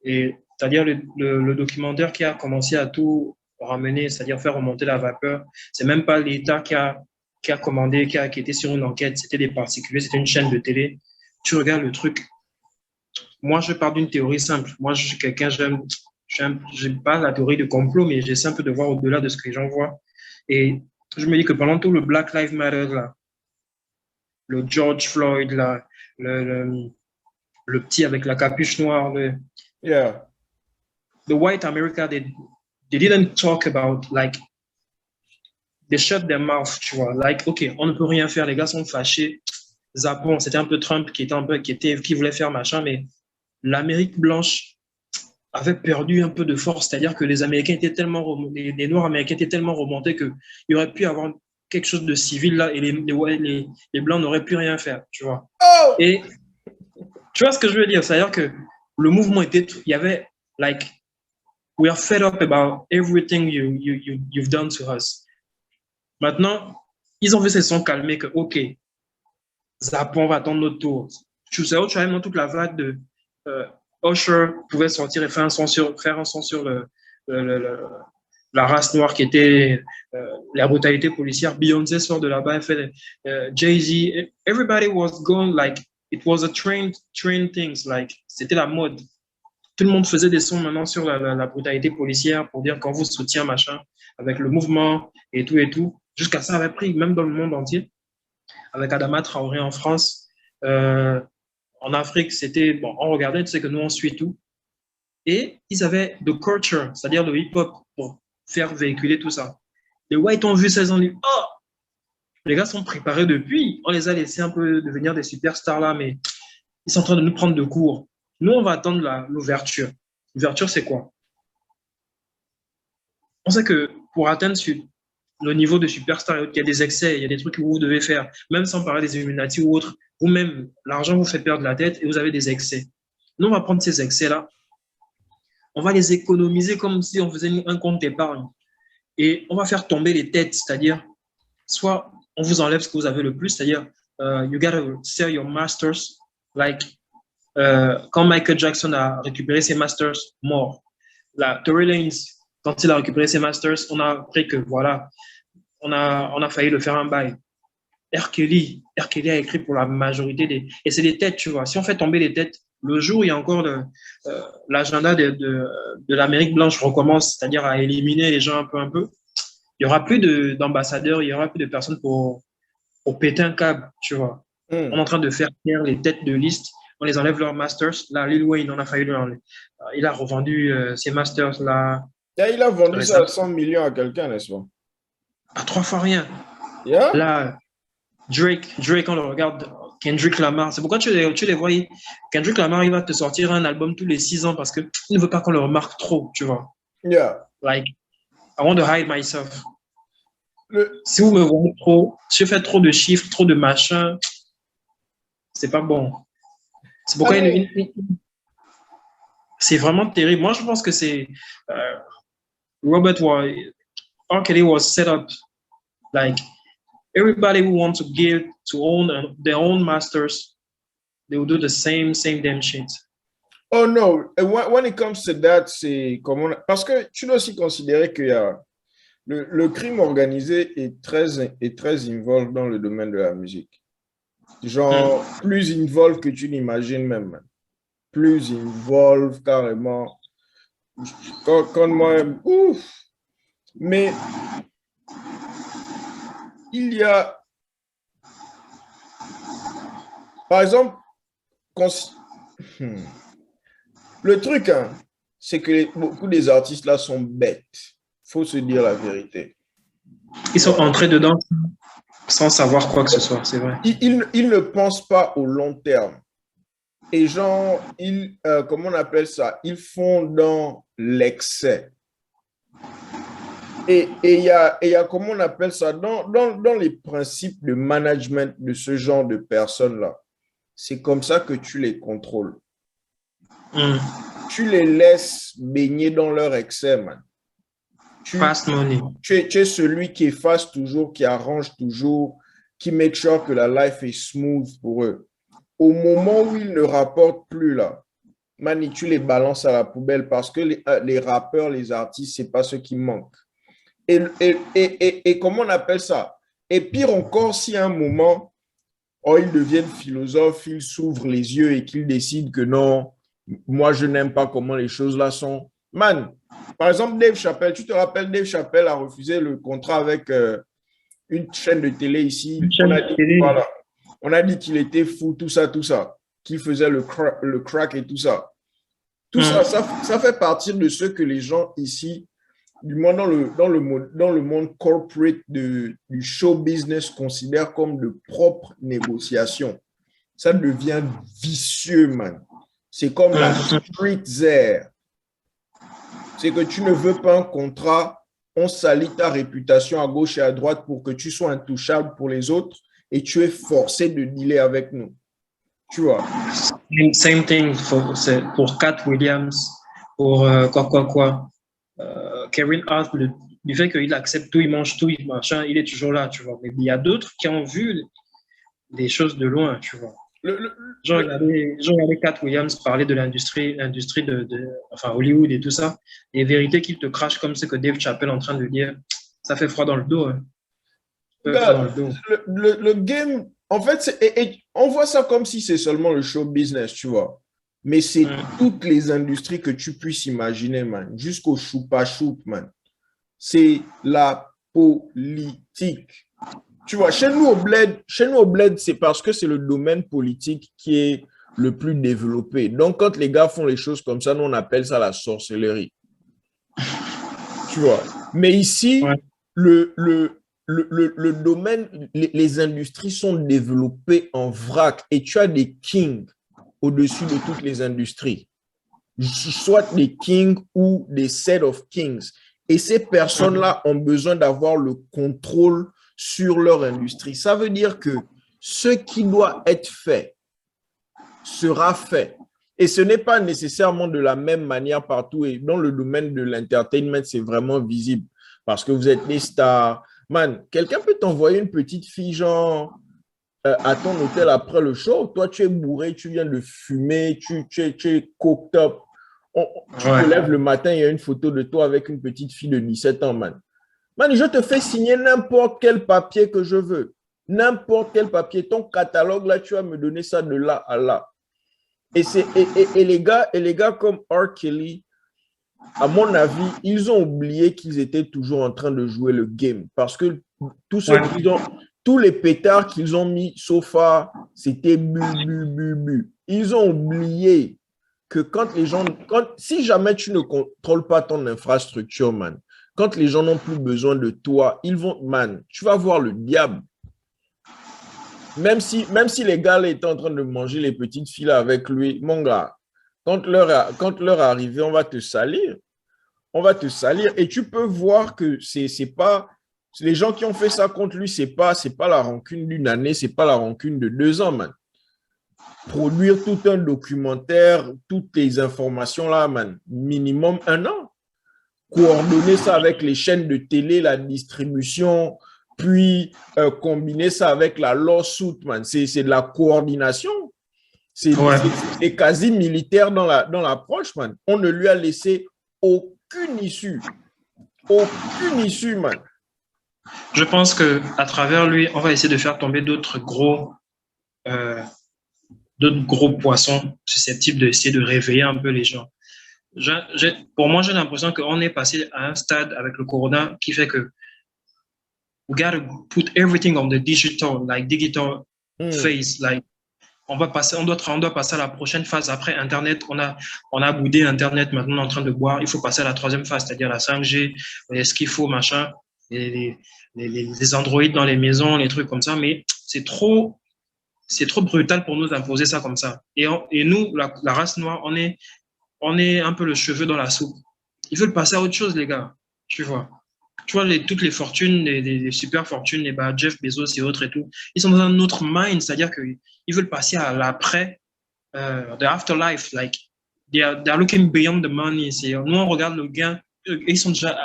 Et c'est-à-dire le documentaire qui a commencé à tout ramener, c'est-à-dire faire remonter la vapeur, c'est même pas l'État qui a commandé, qui était sur une enquête, c'était des particuliers, c'était une chaîne de télé. Tu regardes le truc. Moi, je pars d'une théorie simple. Moi, je suis quelqu'un, j'aime pas la théorie de complot, mais j'essaie un peu de voir au-delà de ce que les gens voient. Et je me dis que pendant tout le Black Lives Matter, là, le George Floyd, là, le petit avec la capuche noire, the white America, they didn't talk about, like, they shut their mouth, tu vois, like, ok, on ne peut rien faire, les gars sont fâchés, zappons, c'était un peu Trump qui voulait faire machin, mais l'Amérique blanche avait perdu un peu de force, c'est-à-dire que les Américains étaient tellement remontés, les Noirs américains étaient tellement remontés qu'il y aurait pu avoir quelque chose de civil là et les Blancs n'auraient pu rien faire, tu vois. Oh! Et tu vois ce que je veux dire, c'est-à-dire que le mouvement il y avait, like, we are fed up about everything you've done to us. Maintenant, ils ont vu se sont calmés que, ok, zappons, on va attendre notre tour. Tu sais, tu as vraiment toute la vague de Usher pouvait sortir et faire un son sur la race noire qui était la brutalité policière. Beyoncé sort de là-bas, elle fait Jay-Z. Everybody was going like it was a train things, like c'était la mode. Tout le monde faisait des sons maintenant sur la brutalité policière pour dire qu'on vous soutient, machin, avec le mouvement et tout et tout. Jusqu'à ça avait pris, même dans le monde entier, avec Adama Traoré en France. En Afrique, c'était, bon, on regardait, tu sais que nous, on suit tout. Et ils avaient de culture, c'est-à-dire le hip-hop, pour faire véhiculer tout ça. Les Whites ont vu ça, ils ont dit, oh, les gars sont préparés depuis. On les a laissés un peu devenir des superstars là, mais ils sont en train de nous prendre de court. Nous, on va attendre l'ouverture. L'ouverture, c'est quoi? On sait que pour atteindre le niveau de superstar, il y a des excès, il y a des trucs que vous devez faire, même sans parler des Illuminati ou autres. Vous-même, l'argent vous fait perdre la tête et vous avez des excès. Nous, on va prendre ces excès-là, on va les économiser comme si on faisait un compte d'épargne. Et on va faire tomber les têtes, c'est-à-dire, soit on vous enlève ce que vous avez le plus, c'est-à-dire, you gotta sell your masters, like, quand Michael Jackson a récupéré ses masters, mort. Tory Lanez, quand il a récupéré ses masters, on a appris que, voilà, on a failli le faire un bail. R. Kelly a écrit pour la majorité des... Et c'est des têtes, tu vois. Si on fait tomber les têtes, le jour où il y a encore l'agenda de l'Amérique blanche recommence, c'est-à-dire à éliminer les gens un peu, il n'y aura plus d'ambassadeurs, il n'y aura plus de personnes pour péter un câble, tu vois. On est en train de faire taire les têtes de liste, on les enlève leurs masters. Là, Lil Wayne, on a failli il a revendu ses masters là. Il a vendu ça à 100 millions à quelqu'un, n'est-ce pas? À 3 fois rien. Yeah. Là, Drake, on le regarde, Kendrick Lamar, c'est pourquoi tu les vois, Kendrick Lamar, il va te sortir un album tous les 6 ans parce qu'il ne veut pas qu'on le remarque trop, tu vois. Yeah. Like, I want to hide myself. Si vous me voyez trop, si je fais trop de chiffres, trop de machins, c'est pas bon. C'est pourquoi c'est vraiment terrible. Moi, je pense que c'est R. Kelly was set up like everybody who wants to own their own masters, they will do the same damn shit. Oh no, when it comes to that, c'est comment... Parce que tu dois aussi considérer qu'il y a le crime organisé est très involved dans le domaine de la musique. Genre, plus involved que tu n'imagines même. Plus involved carrément. Quand moi, ouf. Mais il y a, par exemple, le truc, hein, c'est que beaucoup des artistes là sont bêtes. Il faut se dire la vérité. Ils sont entrés dedans sans savoir quoi que ce soit, c'est vrai. Ils ne pensent pas au long terme. Et genre, comment on appelle ça? Ils font dans l'excès. Et il y a, comment on appelle ça? Dans les principes de management de ce genre de personnes-là, c'est comme ça que tu les contrôles. Tu les laisses baigner dans leur excès, man. Fast money. Tu es celui qui efface toujours, qui arrange toujours, qui make sure que la life est smooth pour eux. Au moment où ils ne rapportent plus, là, man, tu les balances à la poubelle parce que les rappeurs, les artistes, c'est pas ce qui manque. Et comment on appelle ça? Et pire encore, si à un moment, ils deviennent philosophes, ils s'ouvrent les yeux et qu'ils décident que non, moi, je n'aime pas comment les choses là sont. Man, par exemple, Dave Chappelle, tu te rappelles, Dave Chappelle a refusé le contrat avec une chaîne de télé ici. On a dit qu'il était fou, tout ça, qu'il faisait le crack et tout ça. Tout ça, ça fait partie de ce que les gens ici, du moins dans le monde corporate du show business, considèrent comme de propres négociations. Ça devient vicieux, man. C'est comme la street there. C'est que tu ne veux pas un contrat, on salit ta réputation à gauche et à droite pour que tu sois intouchable pour les autres et tu es forcé de dealer avec nous. Tu vois. Same thing pour Cat Williams, pour Kevin Hart, du fait qu'il accepte tout, il mange tout, il est toujours là, tu vois. Mais il y a d'autres qui ont vu des choses de loin, tu vois. J'ai regardé Cat Williams parler de l'industrie enfin Hollywood et tout ça. Les vérités qu'il te crache comme ce que Dave Chappelle est en train de dire, ça fait froid dans le dos. Hein. Le game, en fait, on voit ça comme si c'est seulement le show business, tu vois. Mais c'est toutes les industries que tu puisses imaginer, man. Jusqu'au choupa-choup, man. C'est la politique. Tu vois, chez nous au bled, c'est parce que c'est le domaine politique qui est le plus développé. Donc, quand les gars font les choses comme ça, nous, on appelle ça la sorcellerie. Tu vois. Mais ici, Ouais. le domaine, les industries sont développées en vrac et tu as des kings au-dessus de toutes les industries. Soit des kings ou des set of kings. Et ces personnes-là ont besoin d'avoir le contrôle sur leur industrie. Ça veut dire que ce qui doit être fait sera fait. Et ce n'est pas nécessairement de la même manière partout. Et dans le domaine de l'entertainment, c'est vraiment visible parce que vous êtes des stars. Man, quelqu'un peut t'envoyer une petite fille genre à ton hôtel après le show. Toi, tu es bourré, tu viens de fumer, tu es coked up. Tu te lèves le matin, il y a une photo de toi avec une petite fille de 17 ans, man. Man, je te fais signer n'importe quel papier que je veux. N'importe quel papier. Ton catalogue, là, tu vas me donner ça de là à là. Et les gars comme R. Kelly, à mon avis, ils ont oublié qu'ils étaient toujours en train de jouer le game. Parce que tous les pétards qu'ils ont mis sofa, c'était bu, bu, bu, bu. Ils ont oublié que quand les gens, si jamais tu ne contrôles pas ton infrastructure, man, quand les gens n'ont plus besoin de toi, ils vont, man, tu vas voir le diable. Même si les gars là, étaient en train de manger les petites filles là avec lui, mon gars, quand l'heure est arrivée, on va te salir. On va te salir. Et tu peux voir que c'est pas, les gens qui ont fait ça contre lui, c'est pas la rancune d'une année, c'est pas la rancune de 2 ans, man. Produire tout un documentaire, toutes les informations là, man, minimum 1 an. Coordonner ça avec les chaînes de télé, la distribution, puis combiner ça avec la lawsuit, man. C'est de la coordination. C'est quasi militaire dans l'approche, man. On ne lui a laissé aucune issue. Aucune issue, man. Je pense qu'à travers lui, on va essayer de faire tomber d'autres gros poissons susceptibles d'essayer de réveiller un peu les gens. Pour moi, j'ai l'impression qu'on est passé à un stade avec le corona qui fait que we gotta put everything on the digital face. Like, on doit passer à la prochaine phase. Après Internet, on a boudé Internet, maintenant on est en train de boire. Il faut passer à la troisième phase, c'est-à-dire la 5G, ce qu'il faut, machin, les Android dans les maisons, les trucs comme ça. Mais c'est trop brutal pour nous d'imposer ça comme ça. Et nous, la race noire, on est un peu le cheveu dans la soupe. Ils veulent passer à autre chose, les gars. Tu vois, toutes les fortunes, les super fortunes, Jeff Bezos et autres et tout, ils sont dans un autre mind, c'est-à-dire qu'ils veulent passer à l'après, the afterlife, like, they're looking beyond the money. Nous, on regarde le gain, ils sont déjà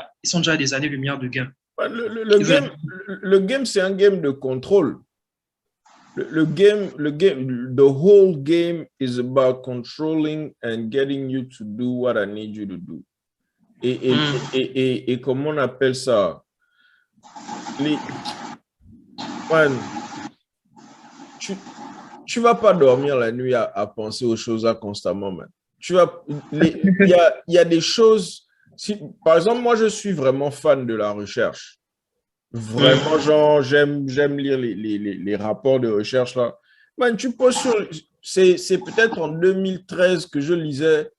à des années-lumière de gain. Le game, c'est un game de contrôle. The whole game is about controlling and getting you to do what I need you to do. Et comment on appelle ça? Tu vas pas dormir la nuit à penser aux choses là constamment, man. Il y a des choses. Par exemple, moi, je suis vraiment fan de la recherche. Vraiment, genre, j'aime lire les rapports de recherche là. Man, c'est peut-être en 2013 que je lisais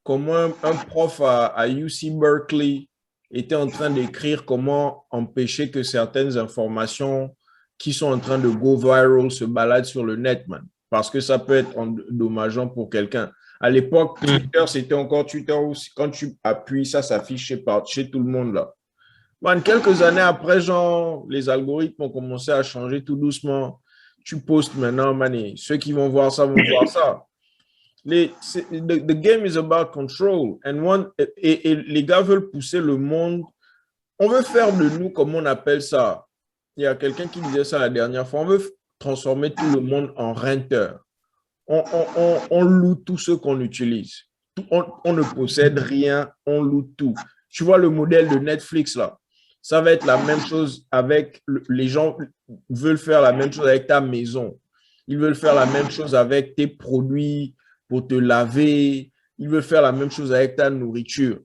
comment un prof à UC Berkeley était en train d'écrire comment empêcher que certaines informations qui sont en train de go viral se baladent sur le net, man. Parce que ça peut être endommageant pour quelqu'un. À l'époque, Twitter, c'était encore Twitter où quand tu appuies, ça s'affiche chez tout le monde là. Man, quelques années après, genre, les algorithmes ont commencé à changer tout doucement. Tu postes maintenant, man, et ceux qui vont voir ça vont voir ça. The game is about control. Et les gars veulent pousser le monde. On veut faire de nous, comme on appelle ça. Il y a quelqu'un qui disait ça la dernière fois. On veut transformer tout le monde en renteurs. On loue tout ce qu'on utilise. On ne possède rien, on loue tout. Tu vois le modèle de Netflix, là. Ça va être la même chose avec les gens veulent faire la même chose avec ta maison. Ils veulent faire la même chose avec tes produits pour te laver. Ils veulent faire la même chose avec ta nourriture.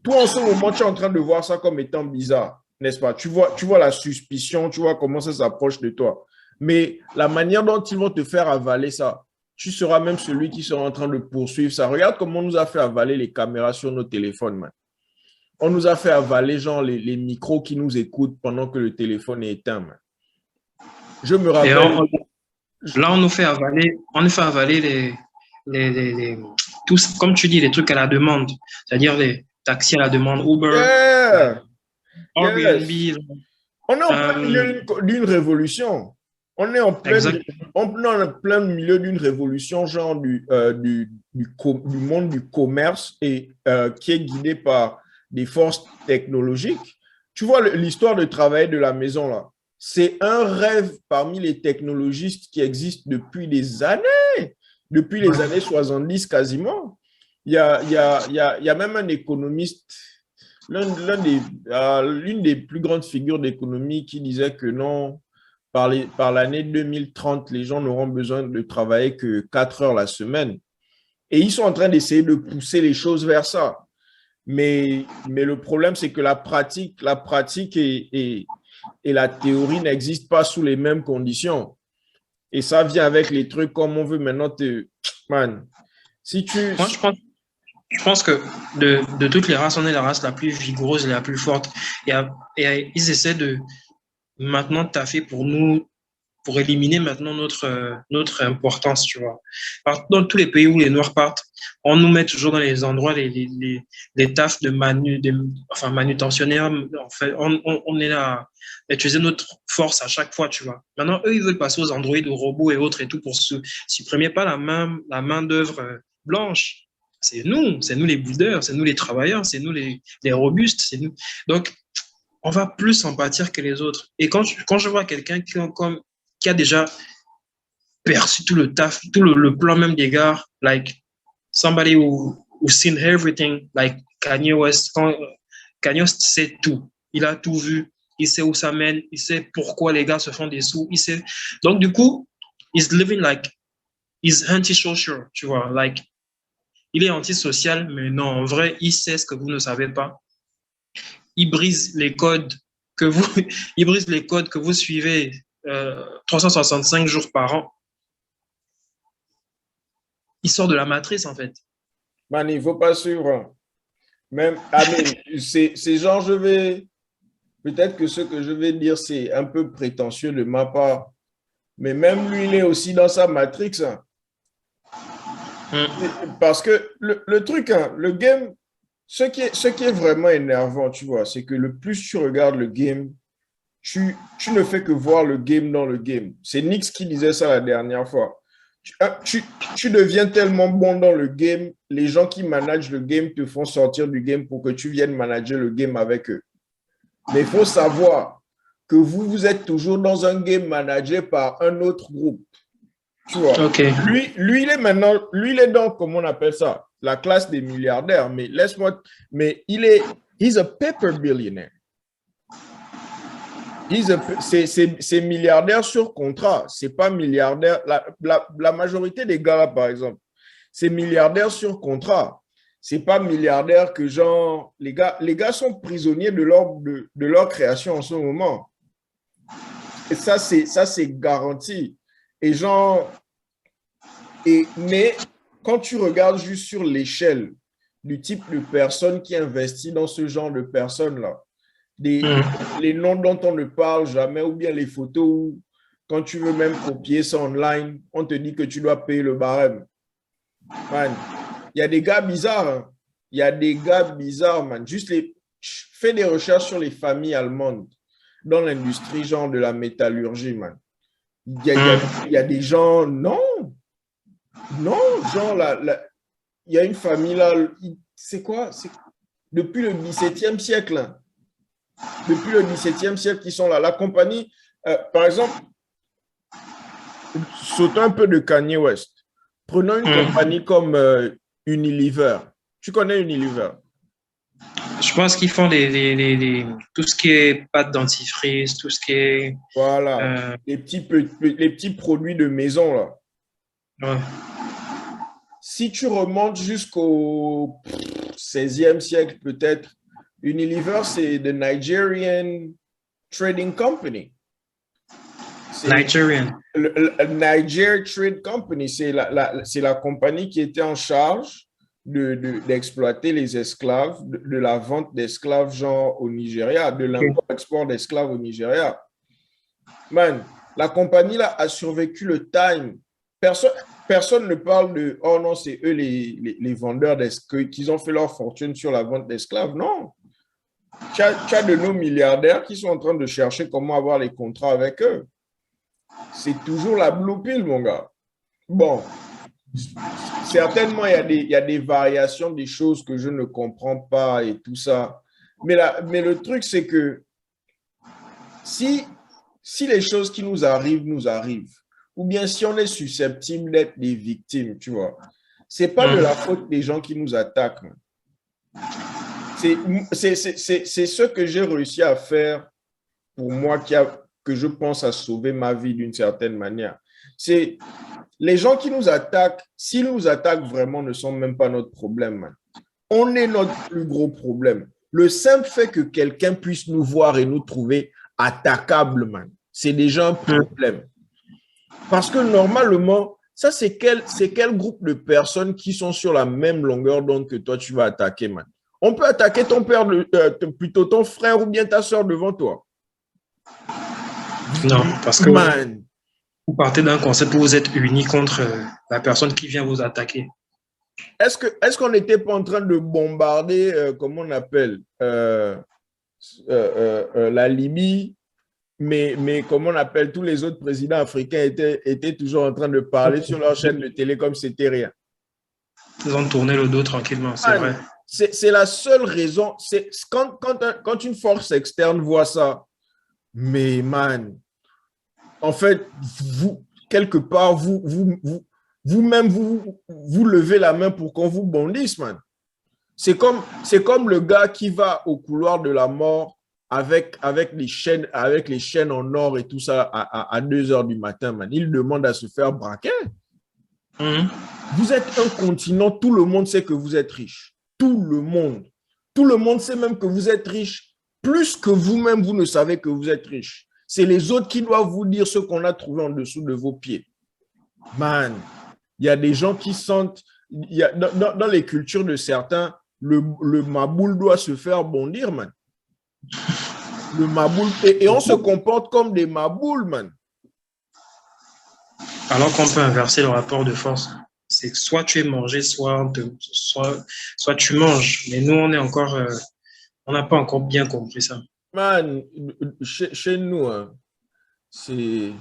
Toi, en ce moment, tu es en train de voir ça comme étant bizarre, n'est-ce pas? Tu vois la suspicion, tu vois comment ça s'approche de toi. Mais la manière dont ils vont te faire avaler ça, tu seras même celui qui sera en train de poursuivre ça. Regarde comment on nous a fait avaler les caméras sur nos téléphones, man. On nous a fait avaler, genre, les micros qui nous écoutent pendant que le téléphone est éteint, man. Je me Et rappelle. là, on nous fait avaler tous, comme tu dis, les trucs à la demande, c'est-à-dire les taxis à la demande, Uber, Yeah, Airbnb, yes. On est en plein euh, milieu d'une révolution. On est en plein, exactement. on est en plein milieu d'une révolution, genre du monde du commerce et qui est guidé par des forces technologiques. Tu vois, l'histoire de travailler de la maison, là, c'est un rêve parmi les technologistes qui existent depuis les années 70 quasiment. Il y a même un économiste, l'une des plus grandes figures d'économie qui disait que non, par l'année 2030, les gens n'auront besoin de travailler que 4 heures la semaine. Et ils sont en train d'essayer de pousser les choses vers ça. Mais le problème, c'est que la pratique et la théorie n'existent pas sous les mêmes conditions. Et ça vient avec les trucs comme on veut maintenant te... Man, si tu... Moi, je pense que de toutes les races, on est la race la plus vigoureuse et la plus forte. Et, ils essaient de maintenant taffer pour nous, pour éliminer maintenant notre importance, tu vois. Dans tous les pays où les Noirs partent, on nous met toujours dans les endroits, les tafs enfin, manutentionnaires. En fait, on est là à utiliser notre force à chaque fois, tu vois. Maintenant, eux, ils veulent passer aux androïdes, aux robots et autres et tout pour supprimer pas la main d'œuvre blanche. C'est nous les builders, c'est nous les travailleurs, c'est nous les robustes, c'est nous. Donc, on va plus en pâtir que les autres. Et quand je vois quelqu'un qui a déjà perçu tout le taf, tout le plan même des gars, like somebody who seen everything, like Kanye West, Kanye West sait tout. Il a tout vu, il sait où ça mène, il sait pourquoi les gars se font des sous, il sait. Donc, du coup, he's living like, he's antisocial, tu vois, like, il est antisocial, mais non, en vrai, il sait ce que vous ne savez pas. Il brise les codes que vous, il brise les codes que vous suivez 365 jours par an. Il sort de la matrice, en fait. Man, il ne faut pas suivre. Même, mais c'est genre, peut-être que ce que je vais dire, c'est un peu prétentieux de ma part, mais même lui, il est aussi dans sa matrix. Hein. Parce que le truc, hein, le game, ce qui est vraiment énervant, tu vois, c'est que le plus tu regardes le game, tu ne fais que voir le game dans le game. C'est Nix qui disait ça la dernière fois. Tu deviens tellement bon dans le game, les gens qui managent le game te font sortir du game pour que tu viennes manager le game avec eux. Mais il faut savoir que vous êtes toujours dans un game managé par un autre groupe. Tu vois. Okay. Lui, il est maintenant, lui, il est dans, comment on appelle ça, la classe des milliardaires. Mais laisse-moi, mais he's a paper billionaire. C'est milliardaire sur contrat. C'est pas milliardaire. La majorité des gars, là, par exemple, c'est milliardaire sur contrat. C'est pas milliardaire que genre, les gars sont prisonniers de leur création en ce moment. Et ça, c'est garanti. Et genre, mais quand tu regardes juste sur l'échelle du type de personne qui investit dans ce genre de personnes-là, les noms dont on ne parle jamais, ou bien les photos où, quand tu veux même copier ça online, on te dit que tu dois payer le barème. Man, il y a des gars bizarres. Hein. Il y a des gars bizarres, man. Fais des recherches sur les familles allemandes dans l'industrie, genre de la métallurgie, man. Il y a des gens, non, genre, il y a une famille là, c'est quoi? Depuis le 17e siècle. Hein. Depuis le 17e siècle, ils sont là. La compagnie, par exemple, sautons un peu de Kanye West. Prenons une compagnie comme Unilever. Tu connais Unilever? Je pense qu'ils font tout ce qui est pâte dentifrice, tout ce qui est... Voilà, les petits produits de maison, là. Ouais. Si tu remontes jusqu'au 16e siècle peut-être. Unilever, c'est the Nigerian Trading Company. Nigerian. Le Niger Trade Company, c'est la compagnie qui était en charge d'exploiter les esclaves, de la vente d'esclaves genre au Nigeria, de l'import-export d'esclaves au Nigeria. Man, la compagnie là a survécu le time. Personne ne parle de « Oh non, c'est eux les vendeurs d'esclaves, qu'ils ont fait leur fortune sur la vente d'esclaves. » Non. Tu as de nos milliardaires qui sont en train de chercher comment avoir les contrats avec eux. C'est toujours la blue pill, mon gars. Bon, certainement, il y a des variations des choses que je ne comprends pas et tout ça. Mais le truc, c'est que si les choses qui nous arrivent, ou bien si on est susceptible d'être des victimes, tu vois, c'est pas de la faute des gens qui nous attaquent. C'est ce que j'ai réussi à faire pour moi que je pense à sauver ma vie d'une certaine manière. C'est les gens qui nous attaquent, s'ils nous attaquent vraiment, ne sont même pas notre problème, man. On est notre plus gros problème. Le simple fait que quelqu'un puisse nous voir et nous trouver attaquables, man, c'est déjà un problème. Parce que normalement, ça, c'est quel groupe de personnes qui sont sur la même longueur d'onde que toi, tu vas attaquer, man. On peut attaquer ton père, plutôt ton frère ou bien ta soeur devant toi. Non, parce que vous partez d'un concept où vous êtes unis contre la personne qui vient vous attaquer. Est-ce qu'on n'était pas en train de bombarder, comment on appelle, la Libye, mais comment on appelle, tous les autres présidents africains étaient toujours en train de parler sur leur chaîne de télé comme c'était rien. Ils ont tourné le dos tranquillement, c'est vrai. C'est la seule raison. C'est quand une force externe voit ça, mais man, en fait, vous, quelque part, vous-même, vous levez la main pour qu'on vous bondisse, man. C'est comme le gars qui va au couloir de la mort avec les chaînes en or et tout ça à 2 heures du matin, man. Il demande à se faire braquer. Vous êtes un continent, tout le monde sait que vous êtes riche. Tout le monde. Tout le monde sait même que vous êtes riche. Plus que vous-même, vous ne savez que vous êtes riche. C'est les autres qui doivent vous dire ce qu'on a trouvé en dessous de vos pieds. Man, il y a des gens qui sentent... Dans les cultures de certains, le maboule doit se faire bondir, man. Le maboule... Et on se comporte comme des maboules, man. Alors qu'on peut inverser le rapport de force. C'est que soit tu es mangé, soit tu manges. Mais nous, on n'a pas encore bien compris ça. Man, chez nous, hein, c'est...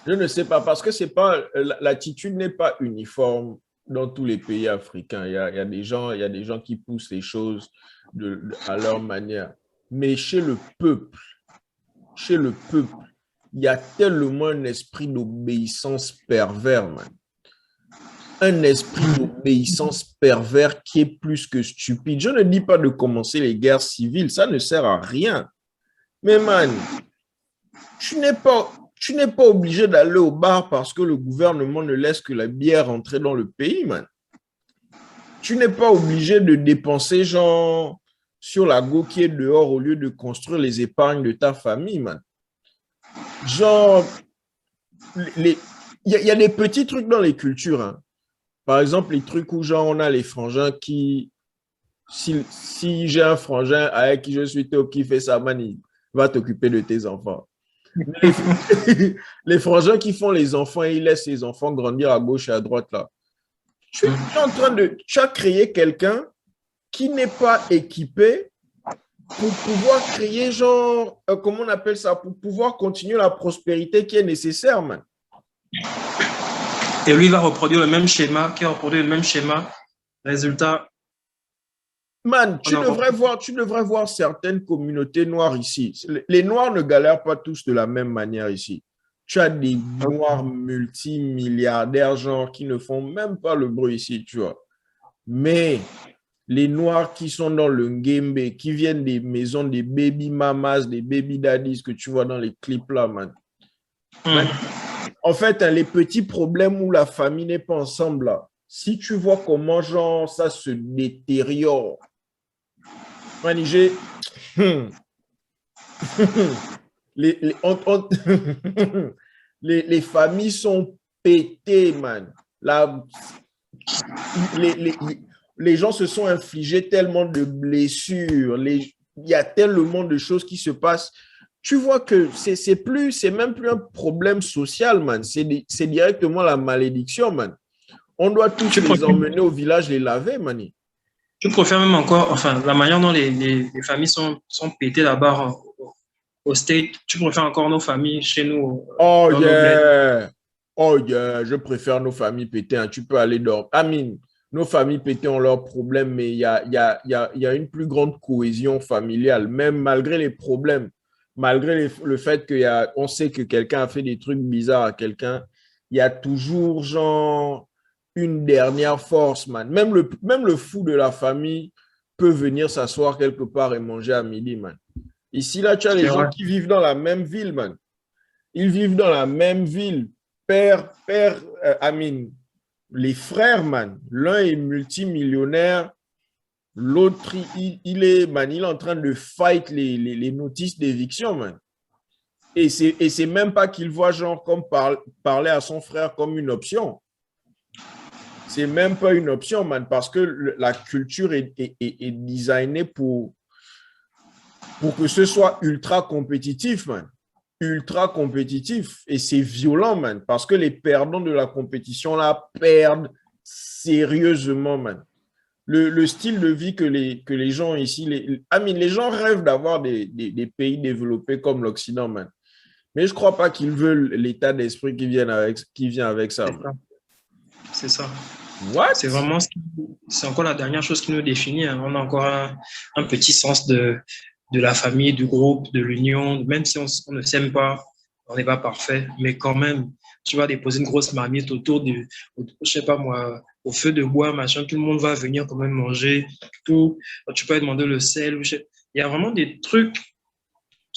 Je ne sais pas, parce que c'est pas... L'attitude n'est pas uniforme dans tous les pays africains. Il y a des gens qui poussent les choses à leur manière. Mais chez le peuple, il y a tellement un esprit d'obéissance pervers, man. Un esprit d'obéissance pervers qui est plus que stupide. Je ne dis pas de commencer les guerres civiles, ça ne sert à rien. Mais man, tu n'es pas obligé d'aller au bar parce que le gouvernement ne laisse que la bière entrer dans le pays, man. Tu n'es pas obligé de dépenser genre sur la go qui est dehors au lieu de construire les épargnes de ta famille, man. Genre, il y a des petits trucs dans les cultures, hein. Par exemple, les trucs où genre on a les frangins qui, si j'ai un frangin avec qui je suis top qui fait ça, man, il va t'occuper de tes enfants. Les frangins qui font les enfants et ils laissent les enfants grandir à gauche et à droite là. Tu as créé quelqu'un qui n'est pas équipé pour pouvoir créer genre, comment on appelle ça, pour pouvoir continuer la prospérité qui est nécessaire, man. Et lui va reproduire le même schéma, qui a reproduit le même schéma. Résultat. Man, tu devrais voir certaines communautés noires ici. Les Noirs ne galèrent pas tous de la même manière ici. Tu as des Noirs multimilliardaires, genre, qui ne font même pas le bruit ici, tu vois. Mais les Noirs qui sont dans le Ngembe, qui viennent des maisons des baby mamas, des baby daddies que tu vois dans les clips là, man. Man, en fait, les petits problèmes où la famille n'est pas ensemble là, si tu vois comment, genre, ça se détériore, man, les, les, les familles sont pétées, man. La, les, les, les gens se sont infligés tellement de blessures. Il y a tellement de choses qui se passent. Tu vois que c'est même plus un problème social, man. C'est directement la malédiction, man. On doit tous Tu les préfères, emmener au village, les laver, man. tu préfères même encore, enfin, la manière dont les familles sont pétées là-bas au State, tu préfères encore nos familles chez nous, Oh dans nos bleds. yeah! Oh yeah! Je préfère nos familles pétées, hein. Tu peux aller dormir. Amine, nos familles pétées ont leurs problèmes, mais il y a une plus grande cohésion familiale, même malgré les problèmes, malgré le fait on sait que quelqu'un a fait des trucs bizarres à quelqu'un, il y a toujours, genre, une dernière force, man. Même le fou de la famille peut venir s'asseoir quelque part et manger à midi, man. Ici, là, tu as les C'est gens vrai. qui vivent dans la même ville, man. Ils vivent dans la même ville. Amine, les frères, man. L'un est multimillionnaire, l'autre, il est en train de fight les notices d'éviction, man. Et c'est même pas qu'il voit genre comme parler à son frère comme une option. C'est même pas une option, man, parce que la culture est designée pour que ce soit ultra compétitif, man. Ultra compétitif. Et c'est violent, man, parce que les perdants de la compétition, là, perdent sérieusement, man. Le style de vie que les gens ici, les gens rêvent d'avoir des pays développés comme l'Occident, man. Mais je ne crois pas qu'ils veulent l'état d'esprit qui vient avec ça, C'est man. ça. C'est ça. C'est What? vraiment, c'est encore la dernière chose qui nous définit, hein. On a encore un petit sens de la famille, du groupe, de l'union. Même si on ne s'aime pas, on n'est pas parfait, mais quand même, tu vas déposer une grosse marmite je sais pas moi, au feu de bois, machin, tout le monde va venir quand même manger, tout. Tu peux demander le sel. Il y a vraiment des trucs,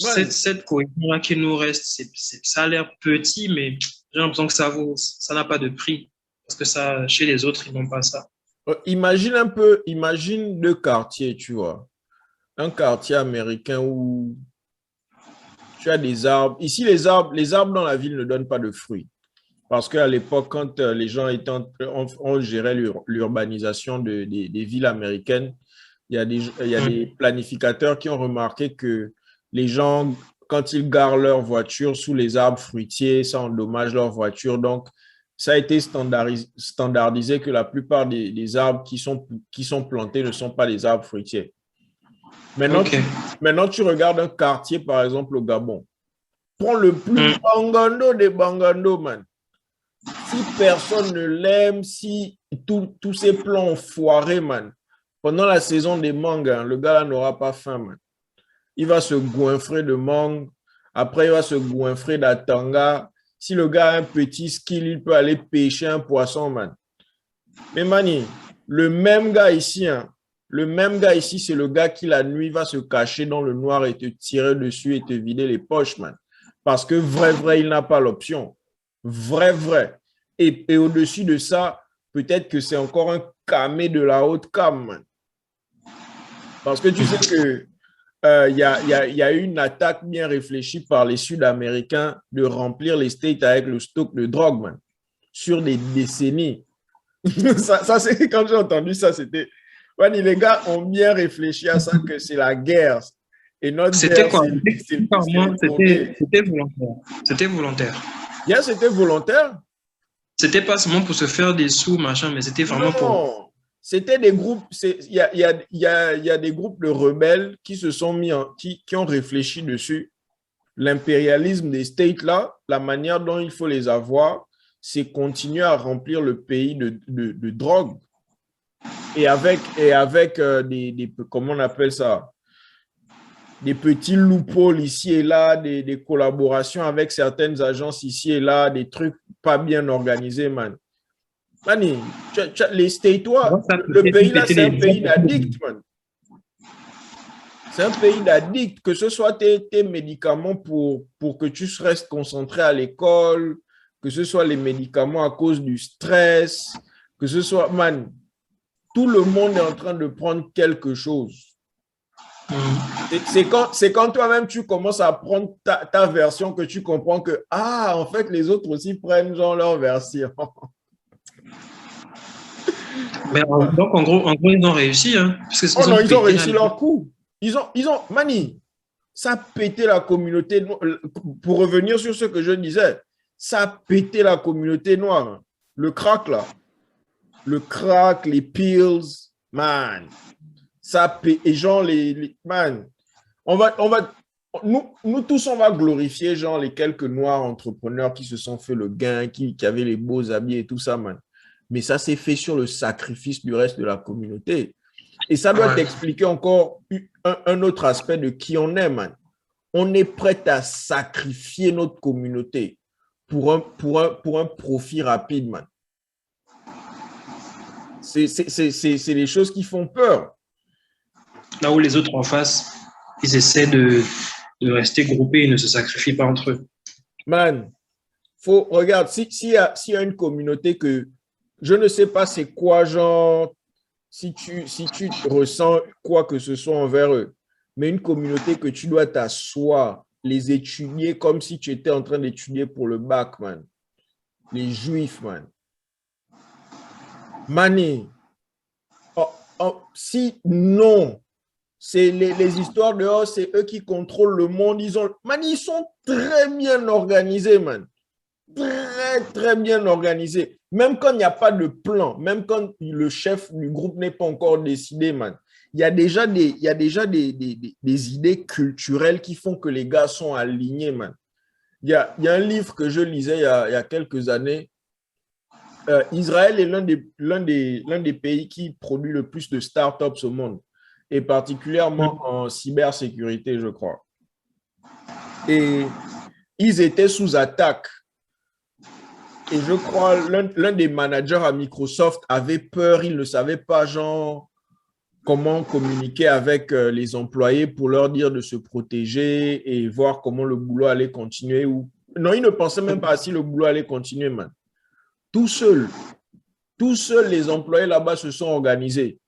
Man, cette cohésion-là qui nous reste, ça a l'air petit, mais j'ai l'impression que ça n'a pas de prix. Parce que ça, chez les autres, ils n'ont pas ça. imagine un peu, imagine deux quartiers, tu vois. Un quartier américain où tu as des arbres. Ici, les arbres dans la ville ne donnent pas de fruits. Parce qu'à l'époque, quand les gens on gérait l'urbanisation des villes américaines, il y a Mm. des planificateurs qui ont remarqué que les gens, quand ils garent leur voiture sous les arbres fruitiers, ça endommage leur voiture. Donc, ça a été standardisé que la plupart des arbres qui sont plantés ne sont pas des arbres fruitiers. Maintenant, Ok. tu, maintenant, tu regardes un quartier, par exemple, au Gabon. Prends le plus Mm. bangando des bangando, man. Si personne ne l'aime, si tous ses plans ont foiré, man, pendant la saison des mangues, hein, le gars là n'aura pas faim, man. Il va se goinfrer de mangue, après il va se goinfrer d'atanga. Si le gars a un petit skill, il peut aller pêcher un poisson, man. Mais Mani, le même gars ici, hein, le même gars ici, c'est le gars qui la nuit va se cacher dans le noir et te tirer dessus et te vider les poches, man. Parce que vrai, il n'a pas l'option. Vrai. Et au-dessus de ça, peut-être que c'est encore un camé de la haute cam, man. Parce que tu sais que il y a eu une attaque bien réfléchie par les Sud-Américains de remplir les States avec le stock de drogue, man, sur des décennies. Ça c'est quand j'ai entendu ça, c'était. Ouais, les gars ont bien réfléchi à ça, que c'est la guerre. Et notre C'était guerre, quoi? c'est les drogués. C'était volontaire. C'était volontaire. Hier, c'était volontaire? C'était pas seulement pour se faire des sous, machin, mais c'était vraiment pour. Non. C'était des groupes. Il y a des groupes de rebelles qui se sont qui ont réfléchi dessus. L'impérialisme des States, là, la manière dont il faut les avoir, c'est continuer à remplir le pays de drogue. Et avec comment on appelle ça, des petits loopholes ici et là, des collaborations avec certaines agences ici et là, des trucs pas bien organisés, man. Mani, les Statois, le pays là, c'est un pays d'addicts, man. C'est un pays d'addicts, que ce soit tes médicaments pour que tu restes concentré à l'école, que ce soit les médicaments à cause du stress, Que ce soit, man, tout le monde est en train de prendre quelque chose. C'est quand toi-même tu commences à prendre ta version que tu comprends que, ah, en fait, les autres aussi prennent genre leur version. Mais donc, en gros, ils ont réussi, hein, parce Oh qu'ils non, ont ils ont pété la réussi limite. leur coup. Mani, ça a pété la communauté. Pour revenir sur ce que je disais, ça a pété la communauté noire. Le crack, là. Le crack, les pills, man. Ça a pété. Et genre, man, nous tous, on va glorifier genre les quelques noirs entrepreneurs qui se sont fait le gain, qui avaient les beaux habits et tout ça, man. Mais ça s'est fait sur le sacrifice du reste de la communauté. Et ça doit Ouais. t'expliquer encore un autre aspect de qui on est, man. On est prêt à sacrifier notre communauté pour un profit rapide, man. C'est les choses qui font peur. Là où les autres en face, ils essaient de rester groupés et ne se sacrifient pas entre eux. Man, regarde, s'il y a une communauté que je ne sais pas c'est quoi, genre, si tu ressens quoi que ce soit envers eux, mais une communauté que tu dois t'asseoir, les étudier comme si tu étais en train d'étudier pour le bac, man. Les juifs, man. Mani, si non, c'est les histoires dehors, c'est eux qui contrôlent le monde. Ils sont très bien organisés, man. Très, très bien organisés. Même quand il n'y a pas de plan, même quand le chef du groupe n'est pas encore décidé, man. Il y a déjà des idées culturelles qui font que les gars sont alignés, man. Il y a un livre que je lisais il y a quelques années. Israël est l'un des pays qui produit le plus de startups au monde, et particulièrement en cybersécurité, je crois. Et ils étaient sous attaque. Et je crois l'un des managers à Microsoft avait peur, il ne savait pas genre comment communiquer avec les employés pour leur dire de se protéger et voir comment le boulot allait continuer. Non, il ne pensait même pas si le boulot allait continuer, man. Tout seul, les employés là-bas se sont organisés.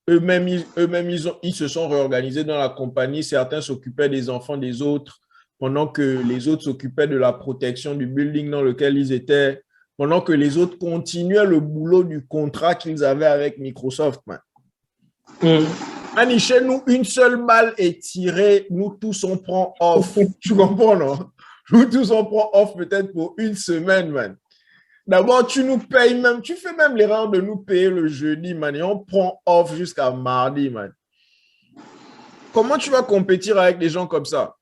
Eux-mêmes, ils se sont réorganisés dans la compagnie. Certains s'occupaient des enfants des autres, pendant que les autres s'occupaient de la protection du building dans lequel ils étaient, pendant que les autres continuaient le boulot du contrat qu'ils avaient avec Microsoft, man. Chez nous, une seule balle est tirée, nous tous on prend off. Tu comprends, non? Nous tous on prend off peut-être pour une semaine, man. D'abord, tu nous payes même, tu fais même l'erreur de nous payer le jeudi, man, et on prend off jusqu'à mardi, man. Comment tu vas compétir avec des gens comme ça?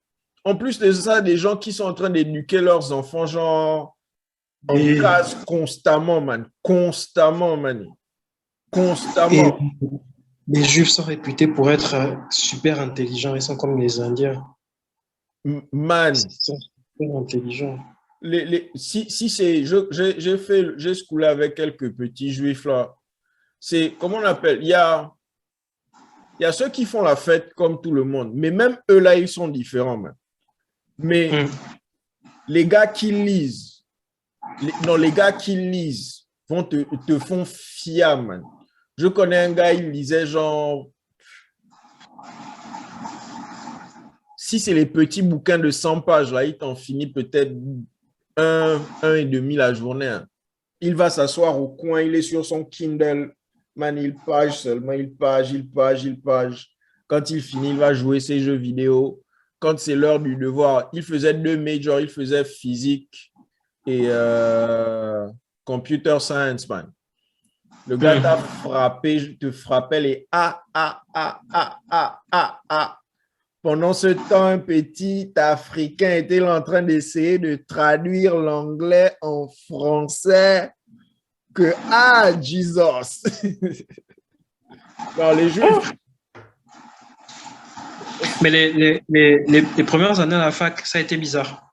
En plus de ça, des gens qui sont en train d'éduquer leurs enfants, genre, en case constamment, man. Constamment, man. Constamment. Et les Juifs sont réputés pour être super intelligents. Ils sont comme les Indiens. Man. Ils sont super intelligents. Si c'est, j'ai schoolé avec quelques petits juifs là. C'est, comment on appelle? Il y a ceux qui font la fête comme tout le monde, mais même eux là, ils sont différents, man. Mais les gars qui lisent, les gars qui lisent te font fier, man. Je connais un gars, il lisait genre, si c'est les petits bouquins de 100 pages, là, il t'en finit peut-être un et demi la journée. Hein. Il va s'asseoir au coin, il est sur son Kindle, man, il page seulement, il page. Quand il finit, il va jouer ses jeux vidéo. Quand c'est l'heure du devoir, il faisait 2 majors, il faisait physique et computer science, man. Le gars t'a frappé, te frappait les A. Pendant ce temps, un petit Africain était en train d'essayer de traduire l'anglais en français. Jesus! Alors, les Juifs. Mais les premières années à la fac, ça a été bizarre.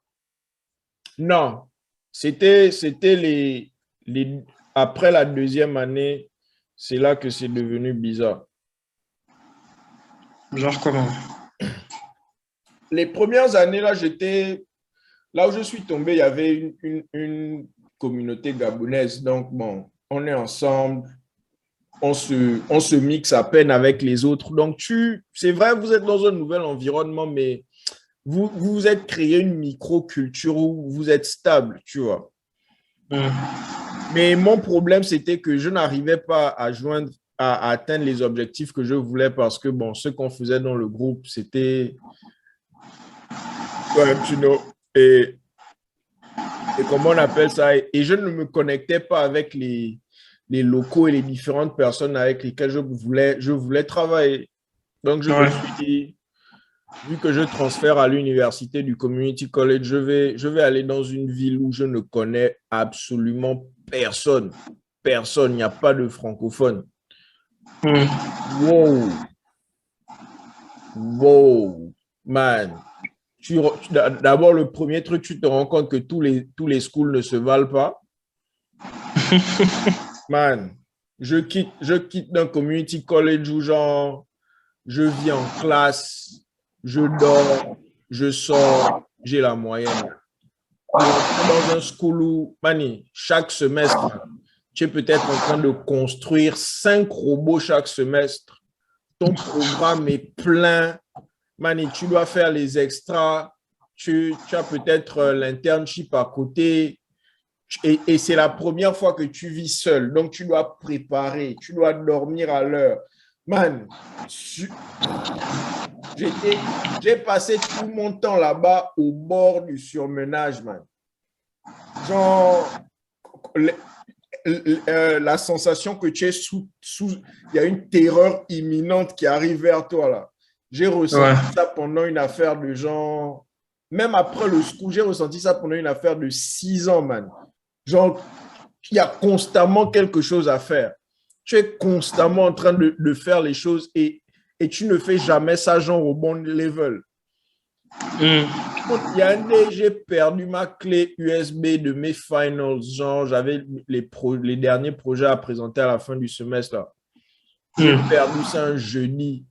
Non. C'était après la deuxième année, c'est là que c'est devenu bizarre. Genre comment? Les premières années, là où je suis tombé, il y avait une communauté gabonaise. Donc, bon, on est ensemble, on se mixe à peine avec les autres. Donc, c'est vrai, vous êtes dans un nouvel environnement, mais vous vous êtes créé une micro-culture où vous êtes stable, tu vois. Mais mon problème, c'était que je n'arrivais pas à atteindre les objectifs que je voulais parce que, bon, ce qu'on faisait dans le groupe, c'était, tu know, et comment on appelle ça, et je ne me connectais pas avec les locaux et les différentes personnes avec lesquelles je voulais travailler. Donc, je me suis dit, vu que je transfère à l'université du Community College, je vais aller dans une ville où je ne connais absolument personne. Personne, il n'y a pas de francophone. Wow. Wow. Man. D'abord, le premier truc, tu te rends compte que tous les schools ne se valent pas. Man, je quitte d'un community college où genre, je vis en classe, je dors, je sors, j'ai la moyenne. Dans un school où, mani, chaque semestre, tu es peut-être en train de construire 5 robots chaque semestre. Ton programme est plein. Mani, tu dois faire les extras. Tu as peut-être l'internship à côté. Et c'est la première fois que tu vis seul. Donc, tu dois préparer. Tu dois dormir à l'heure. Man, j'ai passé tout mon temps là-bas au bord du surmenage, man. Genre, la sensation que tu es il y a une terreur imminente qui arrive vers toi, là. J'ai ressenti ça pendant une affaire de genre, même après le school, j'ai ressenti ça pendant une affaire de 6 ans, man. Genre, il y a constamment quelque chose à faire. Tu es constamment en train de faire les choses et tu ne fais jamais ça genre au bon level. Il y a un day, j'ai perdu ma clé USB de mes finals. Genre, j'avais les derniers projets à présenter à la fin du semestre. Là. J'ai perdu ça un jeudi.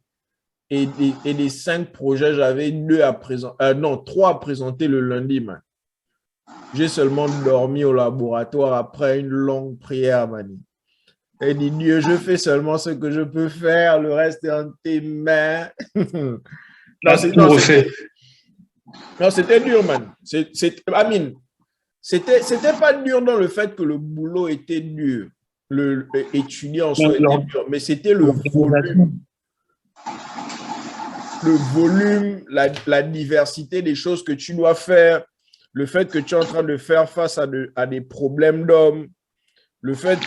Et des 5 projets, j'avais 3 à présenter le lundi, man. J'ai seulement dormi au laboratoire après une longue prière, man. Et dit, Dieu, je fais seulement ce que je peux faire, le reste est en tes mains. Non, c'était dur, man. C'était pas dur dans le fait que le boulot était dur. Étudier en soi était dur, mais c'était le volume. Le volume, la diversité des choses que tu dois faire, le fait que tu es en train de faire face à des problèmes d'hommes, le fait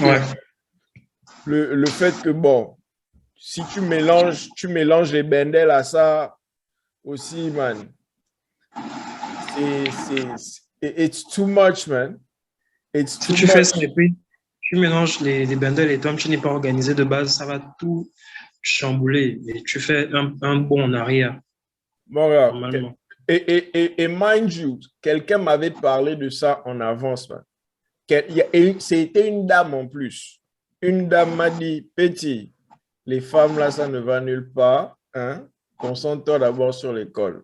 que, bon, si tu mélanges les bendels à ça aussi, man. It's too much, man. It's too much. Fais ça et puis tu mélanges les bundles et toi, tu n'es pas organisé de base, ça va tout chambouler et tu fais un bond en arrière. Bon, normalement. Et mind you, quelqu'un m'avait parlé de ça en avance, man. C'était une dame en plus. Une dame m'a dit, petit, les femmes là, ça ne va nulle part. Hein? Concentre-toi d'abord sur l'école.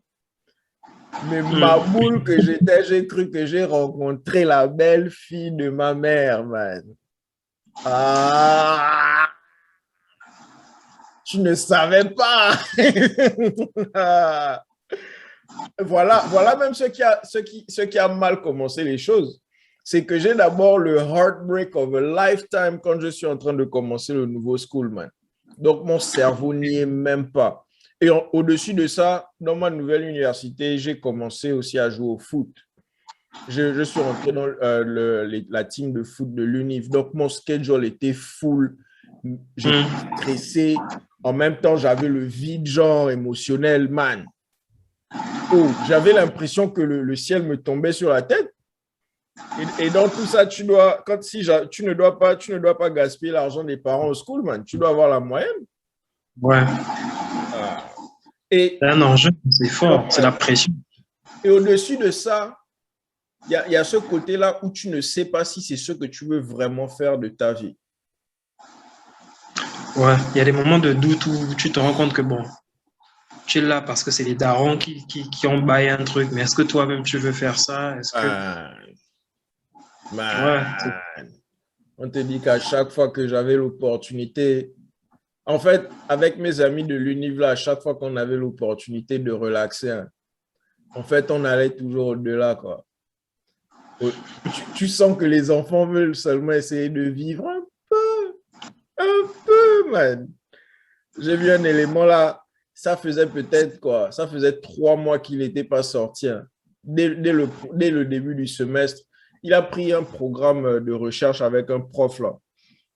Mais ma boule que j'étais, j'ai cru que j'ai rencontré la belle fille de ma mère, man. Ah! Tu ne savais pas. Voilà même ce qui a mal commencé les choses. C'est que j'ai d'abord le heartbreak of a lifetime quand je suis en train de commencer le nouveau school, man. Donc, mon cerveau n'y est même pas. Et au-dessus de ça, dans ma nouvelle université, j'ai commencé aussi à jouer au foot. Je suis rentré dans la team de foot de l'UNIF. Donc, mon schedule était full. J'étais stressé. En même temps, j'avais le vide genre émotionnel, man. Oh, j'avais l'impression que le ciel me tombait sur la tête. Et dans tout ça, tu ne dois pas gaspiller l'argent des parents au school, man. Tu dois avoir la moyenne. Ouais. C'est un enjeu, c'est fort, c'est la pression. Et au-dessus de ça, il y a ce côté-là où tu ne sais pas si c'est ce que tu veux vraiment faire de ta vie. Ouais, il y a des moments de doute où tu te rends compte que bon, tu es là parce que c'est les darons qui ont baillé un truc, mais est-ce que toi-même tu veux faire ça? Est-ce que... On te dit qu'à chaque fois que j'avais l'opportunité, en fait, avec mes amis de l'univ, à chaque fois qu'on avait l'opportunité de relaxer, hein, en fait, on allait toujours au-delà, quoi. Tu sens que les enfants veulent seulement essayer de vivre un peu, man. J'ai vu un élément là, ça faisait peut-être quoi, ça faisait 3 mois qu'il n'était pas sorti, hein. Dès le début du semestre, il a pris un programme de recherche avec un prof là.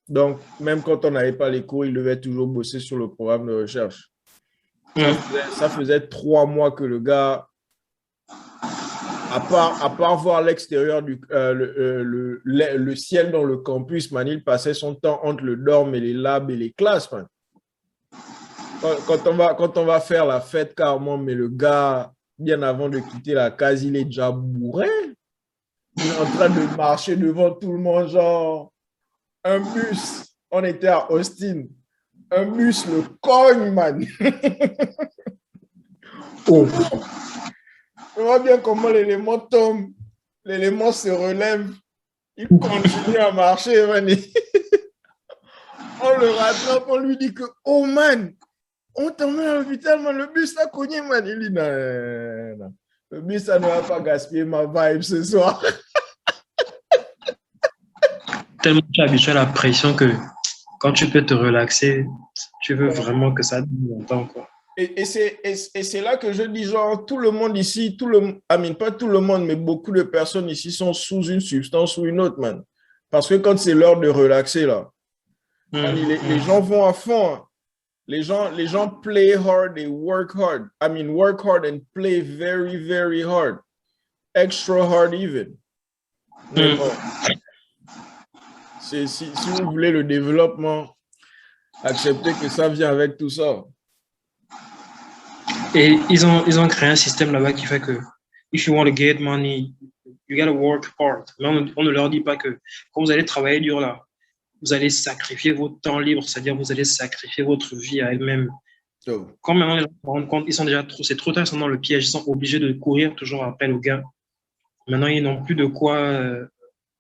Donc, même quand on n'avait pas les cours, il devait toujours bosser sur le programme de recherche. Ça faisait 3 mois que le gars, à part voir l'extérieur le ciel dans le campus, man, il passait son temps entre le dorm et les labs et les classes, man. Quand on va faire la fête, carrément, mais le gars, bien avant de quitter la case, il est déjà bourré. Il est en train de marcher devant tout le monde, genre, un bus. On était à Austin. Un bus le cogne, man. Oh. On voit bien comment l'élément tombe. L'élément se relève. Il continue à marcher, man. On le rattrape, on lui dit que, oh, man, on t'emmène à l'hôpital, man, le bus a cogné, man. Il dit, non. Le bus, ça ne va pas gaspiller ma vibe ce soir. Tellement tu es habitué à la pression que quand tu peux te relaxer, tu veux vraiment que ça dure longtemps, quoi. Et c'est là que je dis, genre, tout le monde ici, pas tout le monde, mais beaucoup de personnes ici sont sous une substance ou une autre, man. Parce que quand c'est l'heure de relaxer, là, les gens vont à fond, hein. Les gens play hard et work hard. I mean, work hard and play very, very hard. Extra hard even. Mais bon, si vous voulez le développement, acceptez que ça vient avec tout ça. Et ils ont créé un système là-bas qui fait que if you want to get money, you gotta work hard. Mais on ne leur dit pas que quand vous allez travailler dur là, vous allez sacrifier votre temps libre, c'est-à-dire vous allez sacrifier votre vie à elle-même. Oh. Quand maintenant les gens se rendent compte, ils sont déjà trop, c'est trop tard, ils sont dans le piège, ils sont obligés de courir toujours après le gain. Maintenant, ils n'ont plus de quoi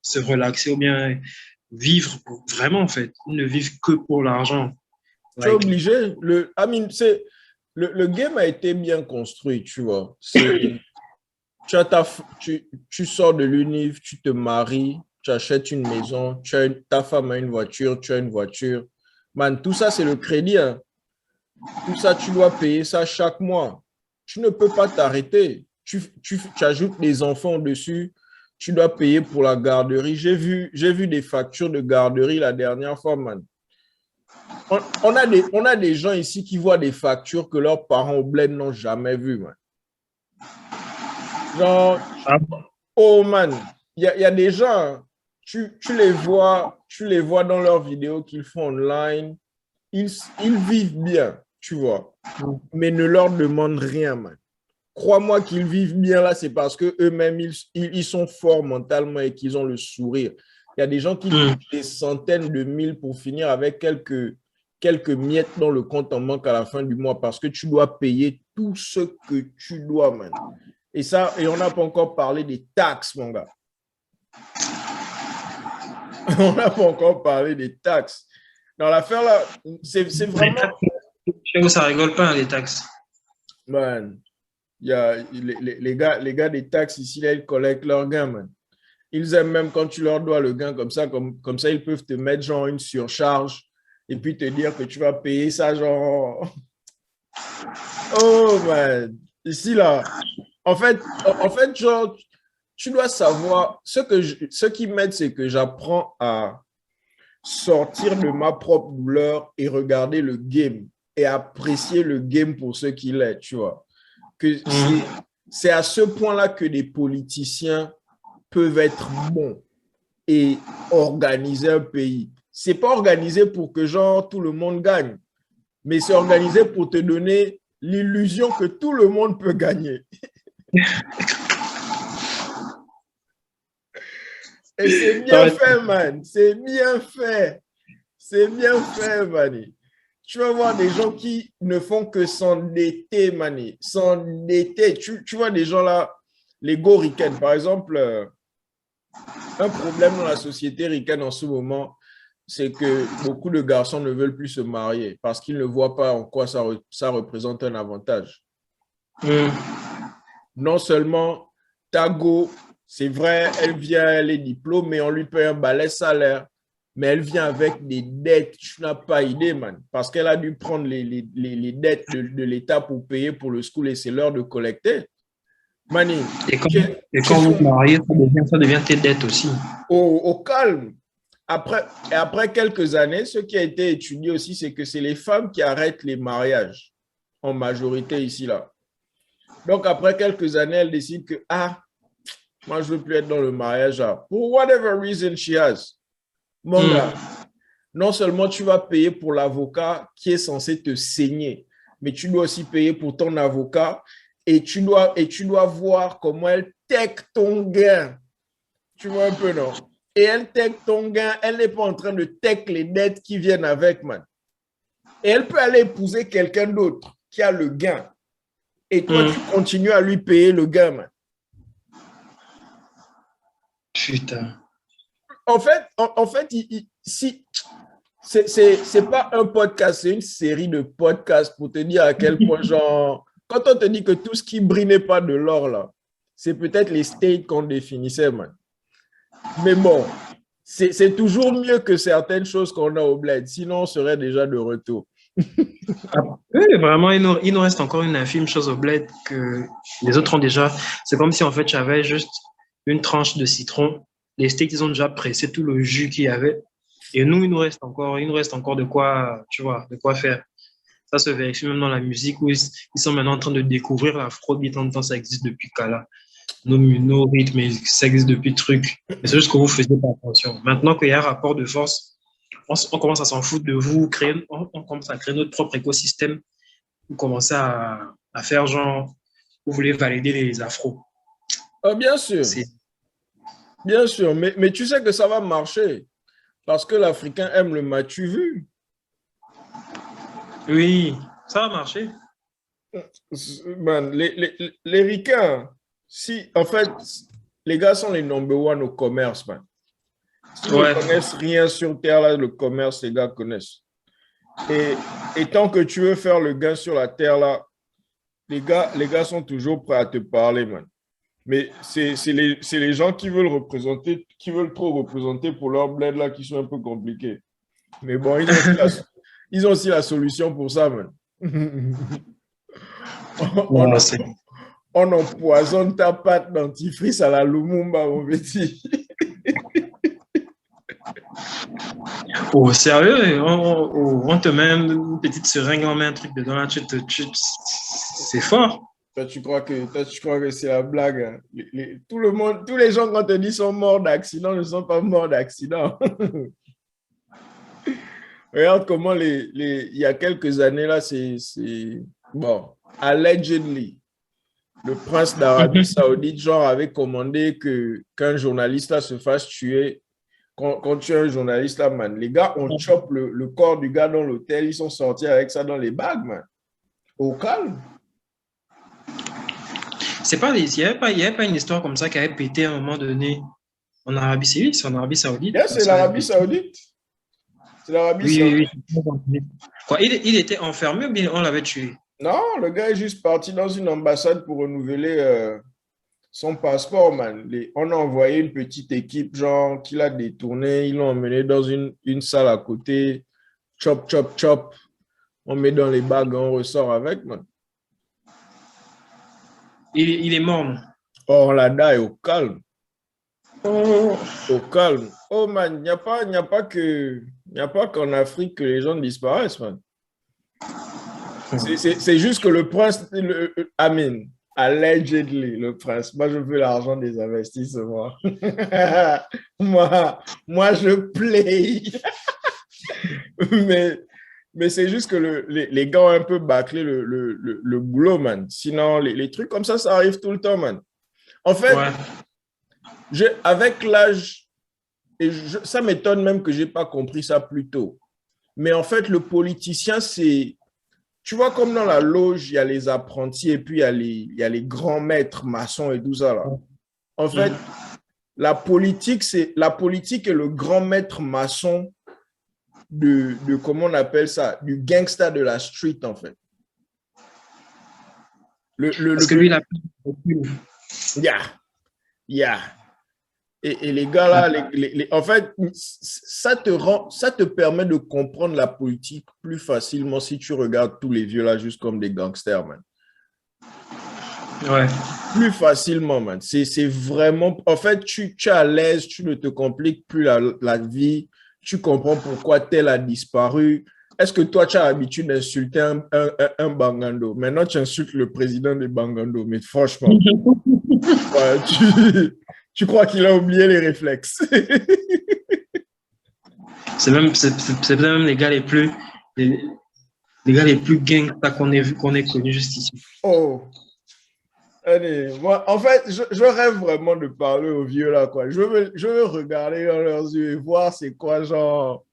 se relaxer ou bien vivre vraiment, en fait. Ils ne vivent que pour l'argent. Tu es obligé. Le game a été bien construit, tu vois. Tu sors de l'univ, tu te maries, tu achètes une maison, ta femme a une voiture, tu as une voiture. Man, tout ça, c'est le crédit, hein. Tout ça, tu dois payer ça chaque mois. Tu ne peux pas t'arrêter. Tu ajoutes des enfants dessus, tu dois payer pour la garderie. J'ai vu des factures de garderie la dernière fois, man. On a des gens ici qui voient des factures que leurs parents au bled n'ont jamais vues, man. Genre, oh man, il y a des gens, tu les vois dans leurs vidéos qu'ils font online, ils vivent bien, tu vois, mais ne leur demande rien, man. Crois-moi qu'ils vivent bien là, c'est parce qu'eux-mêmes, ils sont forts mentalement et qu'ils ont le sourire. Il y a des gens qui touchent des centaines de mille pour finir avec quelques miettes dans le compte en banque à la fin du mois parce que tu dois payer tout ce que tu dois, man. Et on n'a pas encore parlé des taxes, mon gars. On n'a pas encore parlé des taxes. Dans l'affaire là, c'est vraiment... Chez vous, ça rigole pas, les taxes. Man, il y a les gars des taxes ici, là, ils collectent leur gain, man. Ils aiment même quand tu leur dois le gain comme ça, ils peuvent te mettre genre une surcharge et puis te dire que tu vas payer ça genre... Oh, man. Ici, là, en fait, genre, tu dois savoir, ce qui m'aide, c'est que j'apprends à sortir de ma propre douleur et regarder le game et apprécier le game pour ce qu'il est, tu vois. C'est à ce point-là que des politiciens peuvent être bons et organiser un pays. C'est pas organisé pour que genre tout le monde gagne, mais c'est organisé pour te donner l'illusion que tout le monde peut gagner. Et c'est bien fait, man. C'est bien fait. C'est bien fait, man. Tu vas voir des gens qui ne font que s'endetter, man. S'endetter. Tu vois des gens là, les Goricaines, par exemple, Un problème dans la société ricaine en ce moment, c'est que beaucoup de garçons ne veulent plus se marier parce qu'ils ne voient pas en quoi ça représente un avantage. Non seulement Tago, c'est vrai, elle vient, elle est diplômée, on lui paye un balai salaire, mais elle vient avec des dettes, tu n'as pas idée, man, parce qu'elle a dû prendre les dettes de l'État pour payer pour le school et c'est l'heure de collecter. Mani, et quand vous vous mariez, ça devient tes dettes aussi. Au calme. Après quelques années, ce qui a été étudié aussi, c'est que c'est les femmes qui arrêtent les mariages, en majorité ici, là. Donc, après quelques années, elle décide que, moi, je ne veux plus être dans le mariage, là. Pour whatever reason she has. Mon gars, non seulement tu vas payer pour l'avocat qui est censé te saigner, mais tu dois aussi payer pour ton avocat et tu dois voir comment elle take ton gain. Tu vois un peu, non? Et elle take ton gain, elle n'est pas en train de take les dettes qui viennent avec, man. Et elle peut aller épouser quelqu'un d'autre qui a le gain. Et toi, tu continues à lui payer le gain, man. Putain. En fait, si c'est pas un podcast, c'est une série de podcasts pour te dire à quel point, genre, quand on te dit que tout ce qui brille n'est pas de l'or, là, c'est peut-être les states qu'on définissait, man. Mais bon, c'est toujours mieux que certaines choses qu'on a au bled. Sinon, on serait déjà de retour. Oui, vraiment, il nous reste encore une infime chose au bled que les autres ont déjà. C'est comme si, en fait, j'avais juste une tranche de citron. Les steaks, ils ont déjà pressé tout le jus qu'il y avait. Et nous, il nous reste encore de quoi, tu vois, de quoi faire. Ça se vérifie même dans la musique où ils sont maintenant en train de découvrir l'afrobeat en même temps, ça existe depuis Kala. Nos rythmes, ça existe depuis truc. Mais c'est juste que vous faisiez pas attention. Maintenant qu'il y a un rapport de force, on commence à s'en foutre de vous, on commence à créer notre propre écosystème. Vous commencez à faire genre, vous voulez valider les afros. Bien sûr. Bien sûr, mais tu sais que ça va marcher parce que l'Africain aime le m'as-tu vu? Oui, ça va marcher. Man, les ricains, si, en fait, les gars sont les number one au commerce, man. S'ils ne connaissent rien sur Terre, là, le commerce, les gars connaissent. Et tant que tu veux faire le gain sur la Terre, là, les gars sont toujours prêts à te parler, man. Mais c'est les gens qui veulent représenter, qui veulent trop représenter pour leur bled, là, qui sont un peu compliqués. Mais bon, ils ont aussi la solution pour ça, man. On empoisonne ta pâte dentifrice à la Lumumba, mon petit. Oh, sérieux? On te met une petite seringue, on met un truc dedans, là, c'est fort. Toi, tu crois que c'est la blague. Hein? Tout le monde, tous les gens, quand on te dit sont morts d'accident, ne sont pas morts d'accident. Regarde comment il y a quelques années, là, bon, allegedly, le prince d'Arabie Saoudite, genre, avait commandé qu'un journaliste là, se fasse tuer. Quand tu es un journaliste là, man, les gars, on chope le corps du gars dans l'hôtel, ils sont sortis avec ça dans les bagues, man. Au calme. Il n'y avait pas une histoire comme ça qui avait pété à un moment donné en Arabie Saoudite. C'est en Arabie Saoudite. Yeah, c'est l'Arabie Saoudite. C'est l'Arabie Saoudite. Oui. Quoi, il était enfermé ou bien on l'avait tué? Non, le gars est juste parti dans une ambassade pour renouveler son passeport, man. On a envoyé une petite équipe, genre, qui l'a détourné. Ils l'ont emmené dans une salle à côté. Chop, chop, chop. On met dans les bagues, on ressort avec, man. Il est mort, non? Oh, on la daille au calme. Au calme. Oh, man, il n'y a pas qu'en Afrique que les gens disparaissent, man. C'est juste que le prince, Amin, allegedly, le prince, moi je veux l'argent des investissements. moi je play. mais c'est juste que les gars ont un peu bâclé le boulot, man. Sinon, les trucs comme ça arrive tout le temps, man. En fait, avec l'âge, et ça m'étonne même que je n'ai pas compris ça plus tôt. Mais en fait, le politicien, c'est... Tu vois, comme dans la loge, il y a les apprentis et puis il y a les grands maîtres maçons et tout ça, là. En fait, la politique est le grand maître maçon de comment on appelle ça, du gangsta de la street, en fait. Parce que lui, il a pris Yeah, yeah. Et les gars là, en fait, ça te permet de comprendre la politique plus facilement si tu regardes tous les vieux là juste comme des gangsters, man. Ouais. Plus facilement, man. C'est vraiment... En fait, tu es à l'aise, tu ne te compliques plus la vie, tu comprends pourquoi tel a disparu. Est-ce que toi, tu as l'habitude d'insulter un Bangando? Maintenant, tu insultes le président des Bangando, mais franchement, ouais, tu crois qu'il a oublié les réflexes. C'est même les gars les plus gangsta qu'on ait connus juste ici. Oh, allez, moi, en fait, je rêve vraiment de parler aux vieux là, quoi. Je veux regarder dans leurs yeux et voir c'est quoi, genre.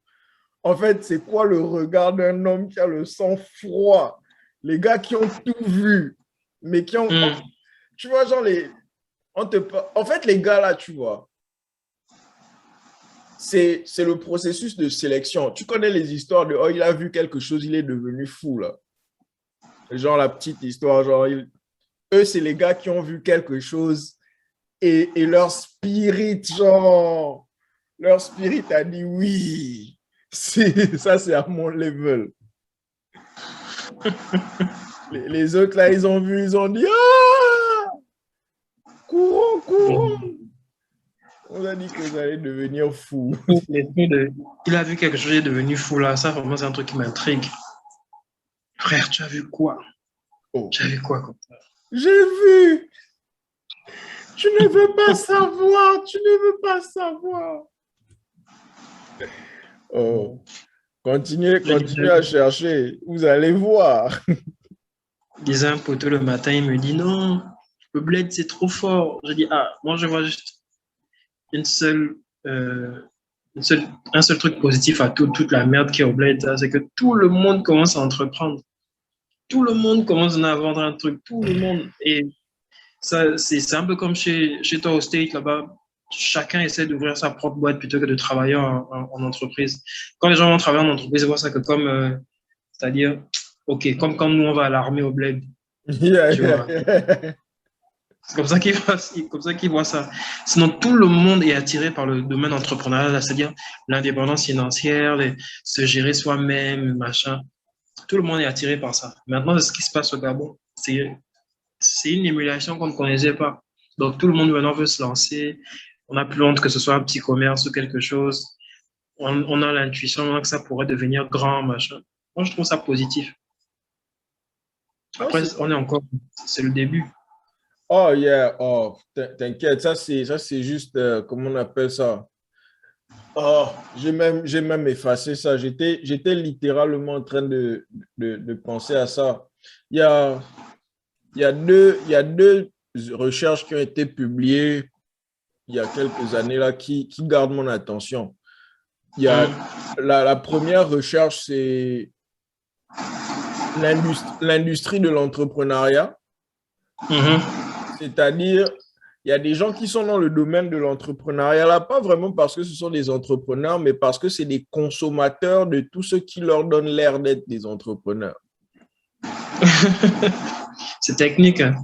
En fait, c'est quoi le regard d'un homme qui a le sang froid? Les gars qui ont tout vu, mais qui ont. Tu vois, genre, en fait, les gars là, tu vois, c'est le processus de sélection. Tu connais les histoires de, oh, il a vu quelque chose, il est devenu fou, là. Genre, la petite histoire, genre, eux, c'est les gars qui ont vu quelque chose et leur spirit, genre, leur spirit a dit oui. Ça, c'est à mon level. Les autres, là, ils ont vu, ils ont dit ah! Courons, courons! On a dit que vous allez devenir fou. Il a vu quelque chose, il est devenu fou, là. Ça, vraiment, c'est un truc qui m'intrigue. Frère, tu as vu quoi? Oh. Tu as vu quoi comme ça? J'ai vu! Tu ne veux pas savoir! Tu ne veux pas savoir! Oh. Continuez à chercher. Vous allez voir. Il disait un poteau le matin, il me dit non, le bled c'est trop fort. Je dis ah, moi je vois juste un seul truc positif à toute la merde qui est au bled, c'est que tout le monde commence à entreprendre. Tout le monde commence à vendre un truc, tout le monde. Et ça, c'est un peu comme chez toi au State là-bas. Chacun essaie d'ouvrir sa propre boîte plutôt que de travailler en entreprise. Quand les gens vont travailler en entreprise, ils voient ça que comme, c'est-à-dire, ok, comme quand nous on va à l'armée au bled. Yeah, tu vois. C'est comme ça qu'ils voient ça. Sinon, tout le monde est attiré par le domaine entrepreneurial, c'est-à-dire l'indépendance financière, se gérer soi-même, machin. Tout le monde est attiré par ça. Maintenant, ce qui se passe au Gabon, c'est une émulation qu'on ne connaissait pas. Donc, tout le monde maintenant veut se lancer. On n'a plus honte que ce soit un petit commerce ou quelque chose. On a l'intuition que ça pourrait devenir grand, machin. Moi, je trouve ça positif. Après, on est encore... C'est le début. Oh, yeah. Oh, t'inquiète. Ça, c'est juste... comment on appelle ça? Oh, j'ai même effacé ça. J'étais littéralement en train de penser à ça. Il y a deux recherches qui ont été publiées il y a quelques années là qui gardent mon attention. Il y a la première recherche, c'est l'industrie de l'entrepreneuriat. C'est-à-dire, il y a des gens qui sont dans le domaine de l'entrepreneuriat là, pas vraiment parce que ce sont des entrepreneurs, mais parce que c'est des consommateurs de tout ce qui leur donne l'air d'être des entrepreneurs. C'est technique. Hein?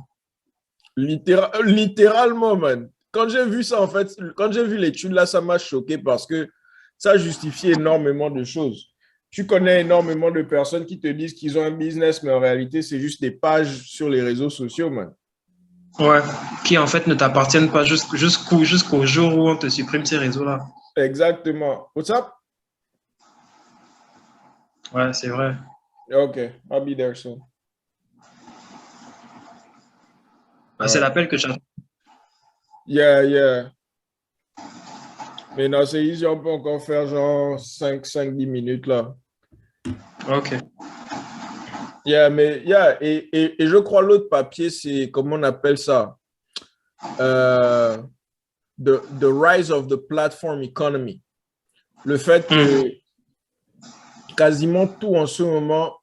Littéralement, man. Quand j'ai vu ça, en fait, quand j'ai vu l'étude là, ça m'a choqué parce que ça justifie énormément de choses. Tu connais énormément de personnes qui te disent qu'ils ont un business, mais en réalité, c'est juste des pages sur les réseaux sociaux, man. Ouais, qui en fait ne t'appartiennent pas jusqu'au jour où on te supprime ces réseaux-là. Exactement. What's up? Ouais, c'est vrai. OK, I'll be there soon. Bah, c'est l'appel que j'attends. Yeah. Mais non, c'est easy, on peut encore faire genre 5-10 minutes là. OK. Et je crois l'autre papier, c'est, comment on appelle ça? The rise of the platform economy. Le fait que quasiment tout en ce moment,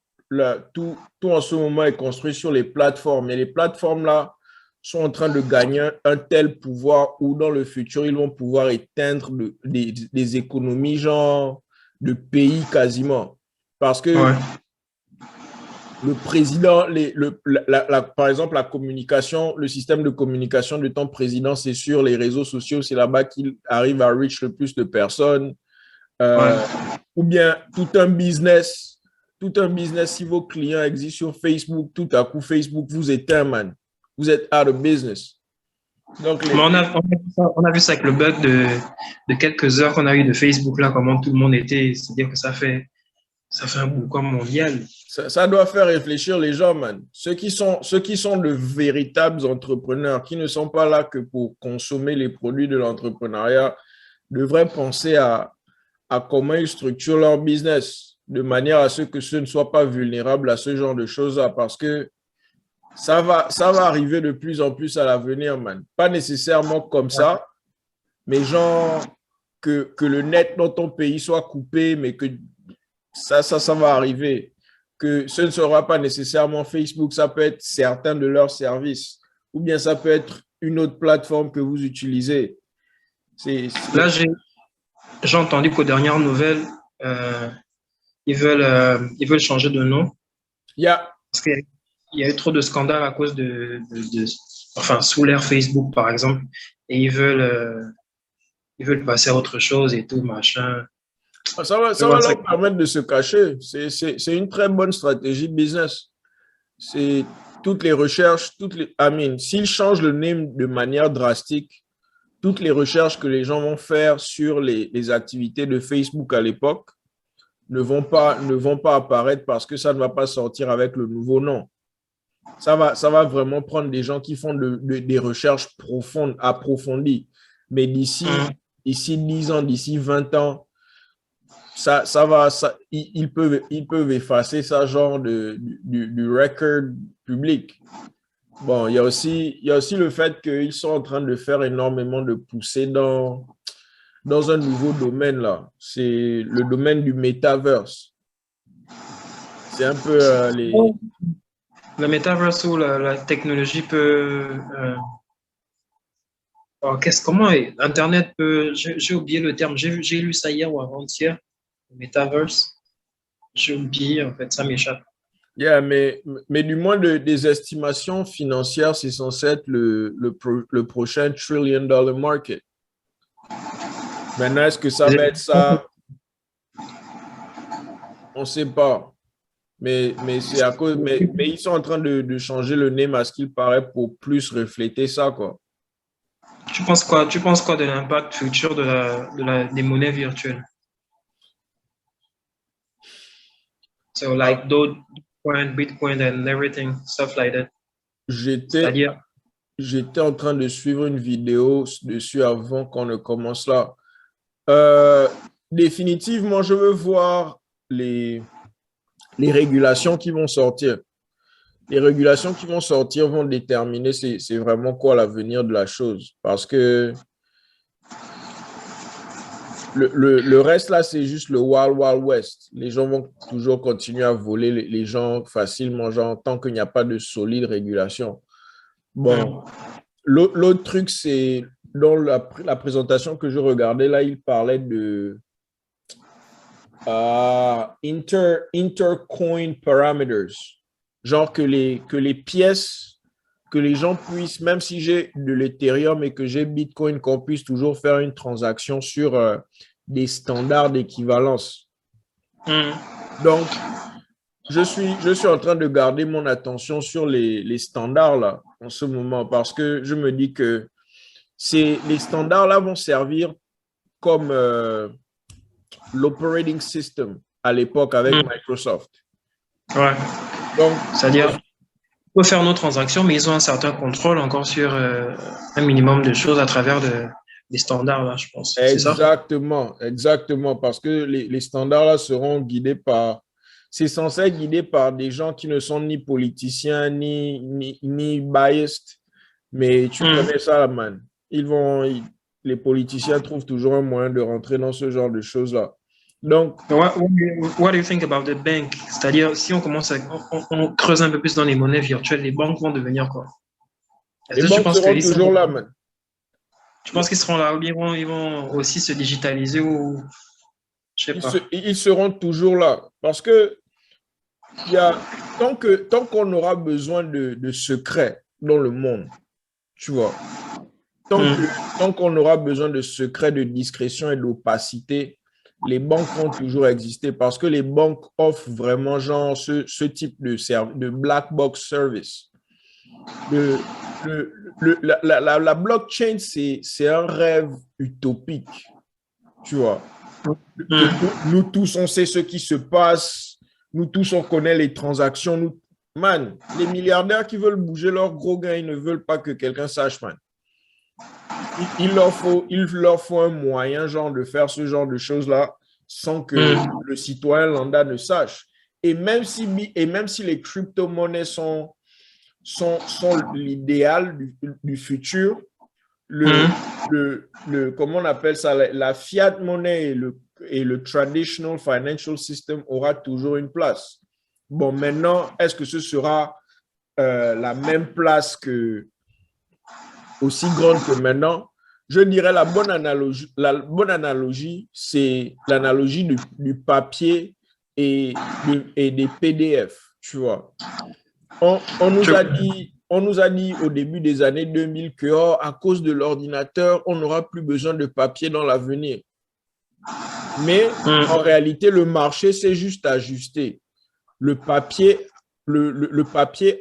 tout en ce moment est construit sur les plateformes. Et les plateformes là sont en train de gagner un tel pouvoir où dans le futur, ils vont pouvoir éteindre des économies genre de pays quasiment. Parce que le président, par exemple, la communication, le système de communication de ton président, c'est sur les réseaux sociaux, c'est là-bas qu'il arrive à reach le plus de personnes. Ou bien tout un business, si vos clients existent sur Facebook, tout à coup, Facebook vous éteint, man. Vous êtes out of business. Donc, on a vu ça avec le bug de quelques heures qu'on a eu de Facebook, là, comment tout le monde était. C'est-à-dire que ça fait un boucan mondial. Ça doit faire réfléchir les gens, man. Ceux qui sont de véritables entrepreneurs, qui ne sont pas là que pour consommer les produits de l'entrepreneuriat, devraient penser à comment ils structurent leur business de manière à ce que ce ne soit pas vulnérable à ce genre de choses-là, parce que ça va arriver de plus en plus à l'avenir, man. Pas nécessairement comme ça, mais genre que le net dans ton pays soit coupé, mais que ça va arriver. Que ce ne sera pas nécessairement Facebook, ça peut être certains de leurs services, ou bien ça peut être une autre plateforme que vous utilisez. Là, j'ai entendu qu'aux dernières nouvelles, ils veulent changer de nom. Parce qu'il y a eu trop de scandales à cause enfin, sous l'ère Facebook, par exemple, et ils veulent passer à autre chose et tout, machin. Ça va leur permettre de se cacher. C'est une très bonne stratégie de business. C'est toutes les recherches, s'ils changent le name de manière drastique, toutes les recherches que les gens vont faire sur les activités de Facebook à l'époque ne vont pas apparaître parce que ça ne va pas sortir avec le nouveau nom. Ça va vraiment prendre des gens qui font des recherches profondes, approfondies. Mais d'ici 10 ans, d'ici 20 ans, ils peuvent effacer ça genre du record public. Bon, il y a aussi le fait qu'ils sont en train de faire énormément de poussées dans un nouveau domaine là. C'est le domaine du metaverse. C'est un peu le metaverse où la technologie peut... comment Internet peut... J'ai oublié le terme. J'ai lu ça hier ou avant-hier. Le metaverse. J'ai oublié, en fait. Ça m'échappe. Yeah, mais du moins des estimations financières, c'est censé être le prochain $1 trillion market. Maintenant, est-ce que ça va être ça? On ne sait pas. Mais c'est à cause. Mais ils sont en train de changer le name à ce qu'il paraît pour plus refléter ça, quoi. Tu penses quoi de l'impact futur des monnaies virtuelles? So like Bitcoin and everything, stuff like that. J'étais en train de suivre une vidéo dessus avant qu'on ne commence là. Définitivement, je veux voir les régulations qui vont sortir. Les régulations qui vont sortir vont déterminer c'est vraiment quoi l'avenir de la chose. Parce que le reste là, c'est juste le Wild Wild West. Les gens vont toujours continuer à voler les gens facilement, genre, tant qu'il n'y a pas de solide régulation. Bon, l'autre truc, c'est dans la présentation que je regardais, là, il parlait de intercoin parameters. Genre que les pièces, que les gens puissent, même si j'ai de l'Ethereum et que j'ai Bitcoin, qu'on puisse toujours faire une transaction sur des standards d'équivalence. Donc, je suis en train de garder mon attention sur les standards là en ce moment parce que je me dis que les standards là vont servir comme l'operating system à l'époque avec Microsoft. Ouais. Donc, c'est-à-dire, on peut faire nos transactions, mais ils ont un certain contrôle encore sur un minimum de choses à travers des standards là, je pense. Exactement, parce que les standards là seront guidés par. C'est censé être guidé par des gens qui ne sont ni politiciens, ni biased. Mais tu connais ça, man. Les politiciens trouvent toujours un moyen de rentrer dans ce genre de choses-là. Donc, what do you think about the bank? C'est-à-dire, si on commence on creuse un peu plus dans les monnaies virtuelles, les banques vont devenir quoi? Est-ce Les que tu banques penses seront qu'ils toujours là, man. qu'ils seront là, ou bien ils vont aussi se digitaliser ou je sais pas. Ils seront toujours là. Parce que il y a, tant qu'on aura besoin de secrets dans le monde, tu vois, tant qu'on aura besoin de secrets, de discrétion et d'opacité, les banques vont toujours exister parce que les banques offrent vraiment genre ce type de black box service. La blockchain, c'est un rêve utopique, tu vois. Que nous tous, on sait ce qui se passe. Nous tous, on connaît les transactions. Man, les milliardaires qui veulent bouger leurs gros gains, ils ne veulent pas que quelqu'un sache, man. Il leur faut un moyen, genre, de faire ce genre de choses-là sans que le citoyen lambda ne sache. Et même si les crypto-monnaies sont l'idéal du futur, comment on appelle ça, la fiat monnaie et le traditional financial system aura toujours une place. Bon, maintenant, est-ce que ce sera la même place aussi grande que maintenant? Je dirais la bonne analogie, c'est l'analogie du papier et des PDF, tu vois. On nous a dit au début des années 2000 que à cause de l'ordinateur, on n'aura plus besoin de papier dans l'avenir. Mais en réalité, le marché s'est juste ajusté. Le papier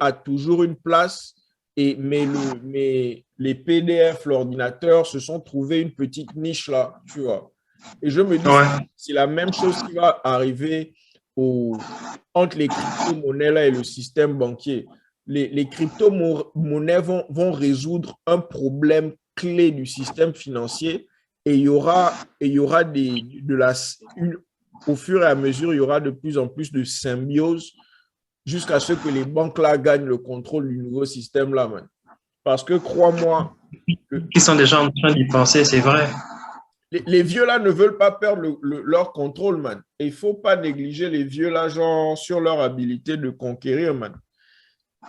a toujours une place, mais les PDF, l'ordinateur, se sont trouvés une petite niche là, tu vois. Et je me dis, c'est la même chose qui va arriver entre les crypto-monnaies là et le système banquier. Les crypto-monnaies vont résoudre un problème clé du système financier et il y aura au fur et à mesure, il y aura de plus en plus de symbiose jusqu'à ce que les banques là gagnent le contrôle du nouveau système là, man. Parce que crois-moi, ils sont déjà en train d'y penser, c'est vrai. Les vieux là ne veulent pas perdre leur contrôle, man. Et il ne faut pas négliger les vieux là, genre, sur leur habilité de conquérir, man.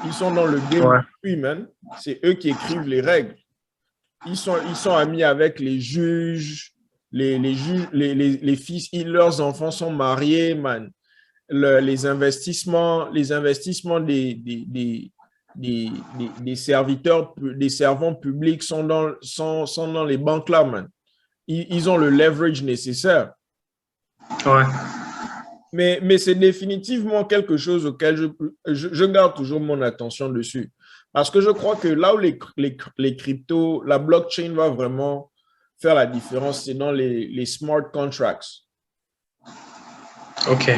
Ils sont dans le game depuis, man. C'est eux qui écrivent les règles. Ils sont amis avec les juges, les fils, leurs enfants sont mariés, man. Les investissements des serviteurs, des servants publics sont dans les banques là, man. Ils ont le leverage nécessaire. Ouais. Mais c'est définitivement quelque chose auquel je garde toujours mon attention dessus. Parce que je crois que là où les cryptos, la blockchain va vraiment faire la différence, c'est dans les smart contracts. OK.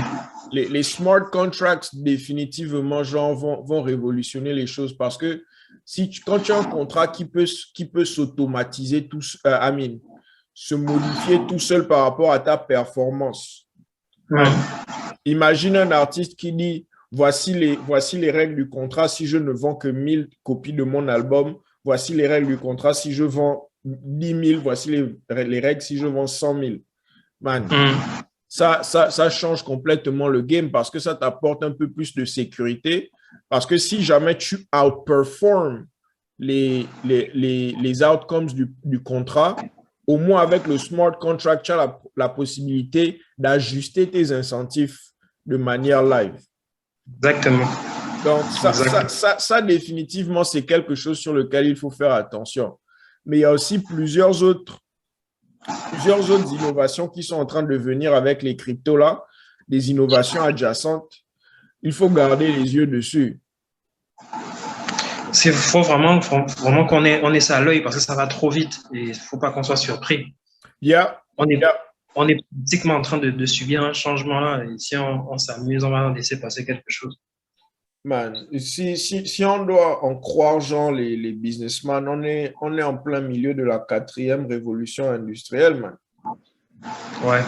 Les smart contracts, définitivement, genre, vont révolutionner les choses parce que quand tu as un contrat qui peut s'automatiser se modifier tout seul par rapport à ta performance. Imagine un artiste qui dit, voici les règles du contrat, si je ne vends que 1000 copies de mon album, voici les règles du contrat, si je vends 10 000, voici les règles si je vends 100 000. Man, ça change complètement le game parce que ça t'apporte un peu plus de sécurité. Parce que si jamais tu outperformes les outcomes du contrat, au moins avec le smart contract, tu as la possibilité d'ajuster tes incentives de manière live. Exactement. Donc, ça définitivement, c'est quelque chose sur lequel il faut faire attention. Mais il y a aussi plusieurs autres innovations qui sont en train de venir avec les cryptos là, des innovations adjacentes. Il faut garder les yeux dessus. Il faut vraiment qu'on ait ça à l'œil parce que ça va trop vite et il ne faut pas qu'on soit surpris. On est pratiquement en train de subir un changement là et si on s'amuse, on va laisser passer quelque chose. Man, si on doit en croire genre les businessmen, on est en plein milieu de la 4e révolution industrielle, man. Ouais.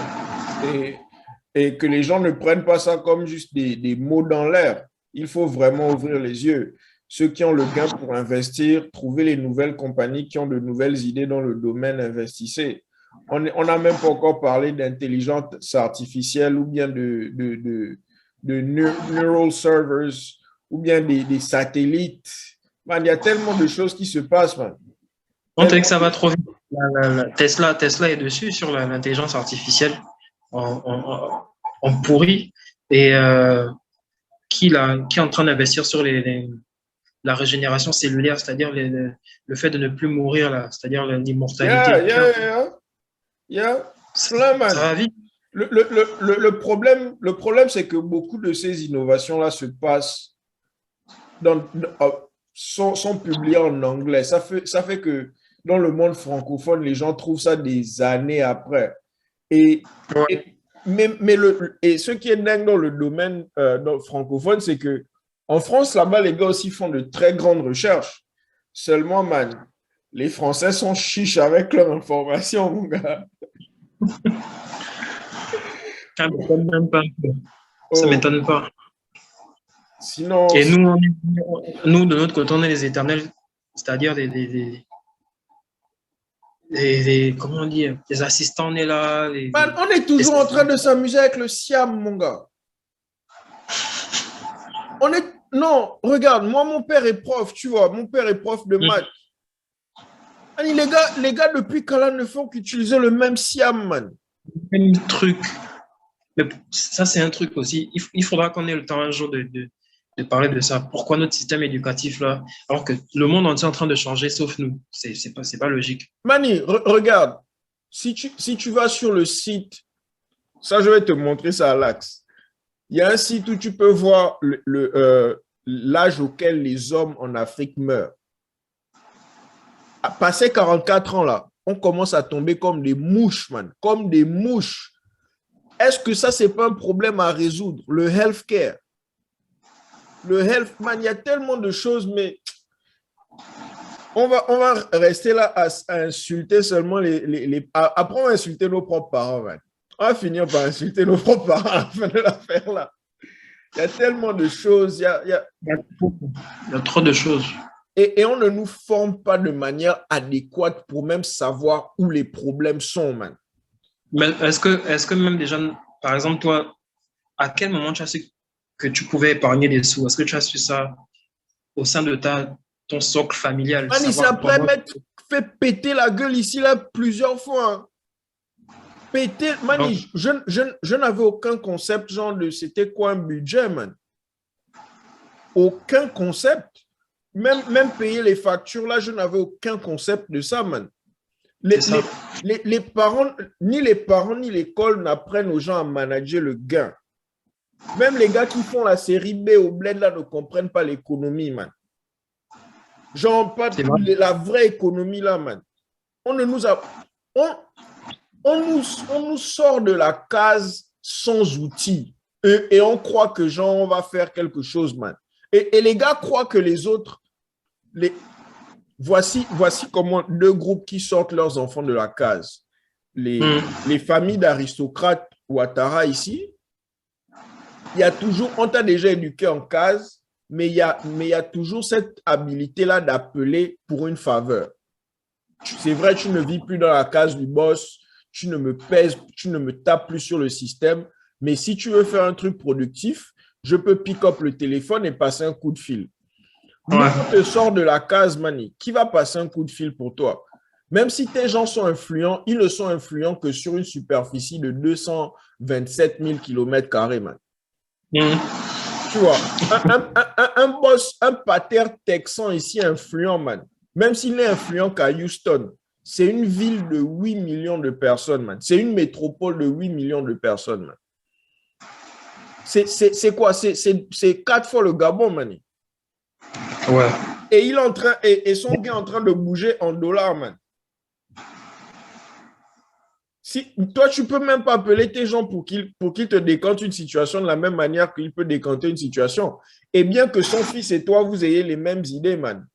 Et que les gens ne prennent pas ça comme juste des mots dans l'air. Il faut vraiment ouvrir les yeux. Ceux qui ont le gain pour investir, trouver les nouvelles compagnies qui ont de nouvelles idées dans le domaine, investissez. On n'a même pas encore parlé d'intelligence artificielle ou bien de neural servers ou bien des satellites, Man, il y a tellement de choses qui se passent, man. On dirait que ça va trop vite. Tesla est dessus sur l'intelligence artificielle en pourri et qui est en train d'investir sur la régénération cellulaire, c'est-à-dire le fait de ne plus mourir, là, c'est-à-dire l'immortalité. Yeah. Plein, man. Ça va vite. Le problème, c'est que beaucoup de ces innovations-là se passent sont publiées en anglais. Ça fait que dans le monde francophone, les gens trouvent ça des années après. Et, Ouais. et ce qui est dingue dans le domaine francophone, c'est que en France, là-bas, les gars aussi font de très grandes recherches. Seulement, man, les Français sont chiches avec leur information, mon gars. Ça m'étonne même pas. Ça Oh. m'étonne pas. Sinon, Et nous, de notre côté, on est les éternels, c'est-à-dire comment dire, les assistants, on est là. man, on est toujours en train de s'amuser avec le Siam, mon gars. Non, regarde, moi, mon père est prof, tu vois. Mon père est prof de maths. Les gars, depuis quand là, ne font qu'utiliser le même Siam, man. Même truc. Mais ça, c'est un truc aussi. Il faudra qu'on ait le temps un jour de parler de ça. Pourquoi notre système éducatif, là, alors que le monde entier est en train de changer, sauf nous. C'est pas logique. Mani, regarde. Si tu vas sur le site, ça, je vais te montrer ça à l'axe. Il y a un site où tu peux voir l'âge auquel les hommes en Afrique meurent. Passé 44 ans, là, on commence à tomber comme des mouches, man. Comme des mouches. Est-ce que ça, c'est pas un problème à résoudre? Le healthcare. Le health, man, il y a tellement de choses, mais on va rester là à insulter seulement Après, on va insulter nos propres parents, man. On va finir par insulter nos propres parents à la fin de l'affaire, là. Il y a tellement de choses. Il y a trop de choses. Et on ne nous forme pas de manière adéquate pour même savoir où les problèmes sont, man. Mais est-ce que même déjà, par exemple, toi, à quel moment tu as su que tu pouvais épargner des sous? Est-ce que tu as su ça au sein de ton socle familial? Man, il s'est après m'être fait péter la gueule ici, là, plusieurs fois. Hein. Péter, man, je n'avais aucun concept, genre, de c'était quoi un budget, man. Aucun concept. Même payer les factures, là, je n'avais aucun concept de ça, man. Les parents, ni l'école n'apprennent aux gens à manager le gain. Même les gars qui font la série B au bled, là, ne comprennent pas l'économie, man. Genre, pas la vraie économie, là, man. On nous sort de la case sans outils. Et on croit que, genre, on va faire quelque chose, man. Et les gars croient que les autres... Voici comment deux groupes qui sortent leurs enfants de la case. Les familles d'aristocrates Ouattara ici, il y a toujours, on t'a déjà éduqué en case, mais il y a toujours cette habilité-là d'appeler pour une faveur. C'est vrai, tu ne vis plus dans la case du boss, tu ne me pèses, tu ne me tapes plus sur le système, mais si tu veux faire un truc productif, je peux pick up le téléphone et passer un coup de fil. Ouais. Quand tu sors de la case, Mani, qui va passer un coup de fil pour toi? Même si tes gens sont influents, ils ne sont influents que sur une superficie de 227 000 km², man. Tu vois, un boss, un pater texan ici influent, man. Même s'il est influent qu'à Houston, c'est une ville de 8 millions de personnes, man. C'est une métropole de 8 millions de personnes, man. C'est quoi? C'est 4 fois le Gabon, man. Ouais. Et son gars est en train de bouger en dollars, man. Si, toi, tu ne peux même pas appeler tes gens pour qu'ils te décantent une situation de la même manière qu'il peut décanter une situation. Et bien que son fils et toi, vous ayez les mêmes idées, man,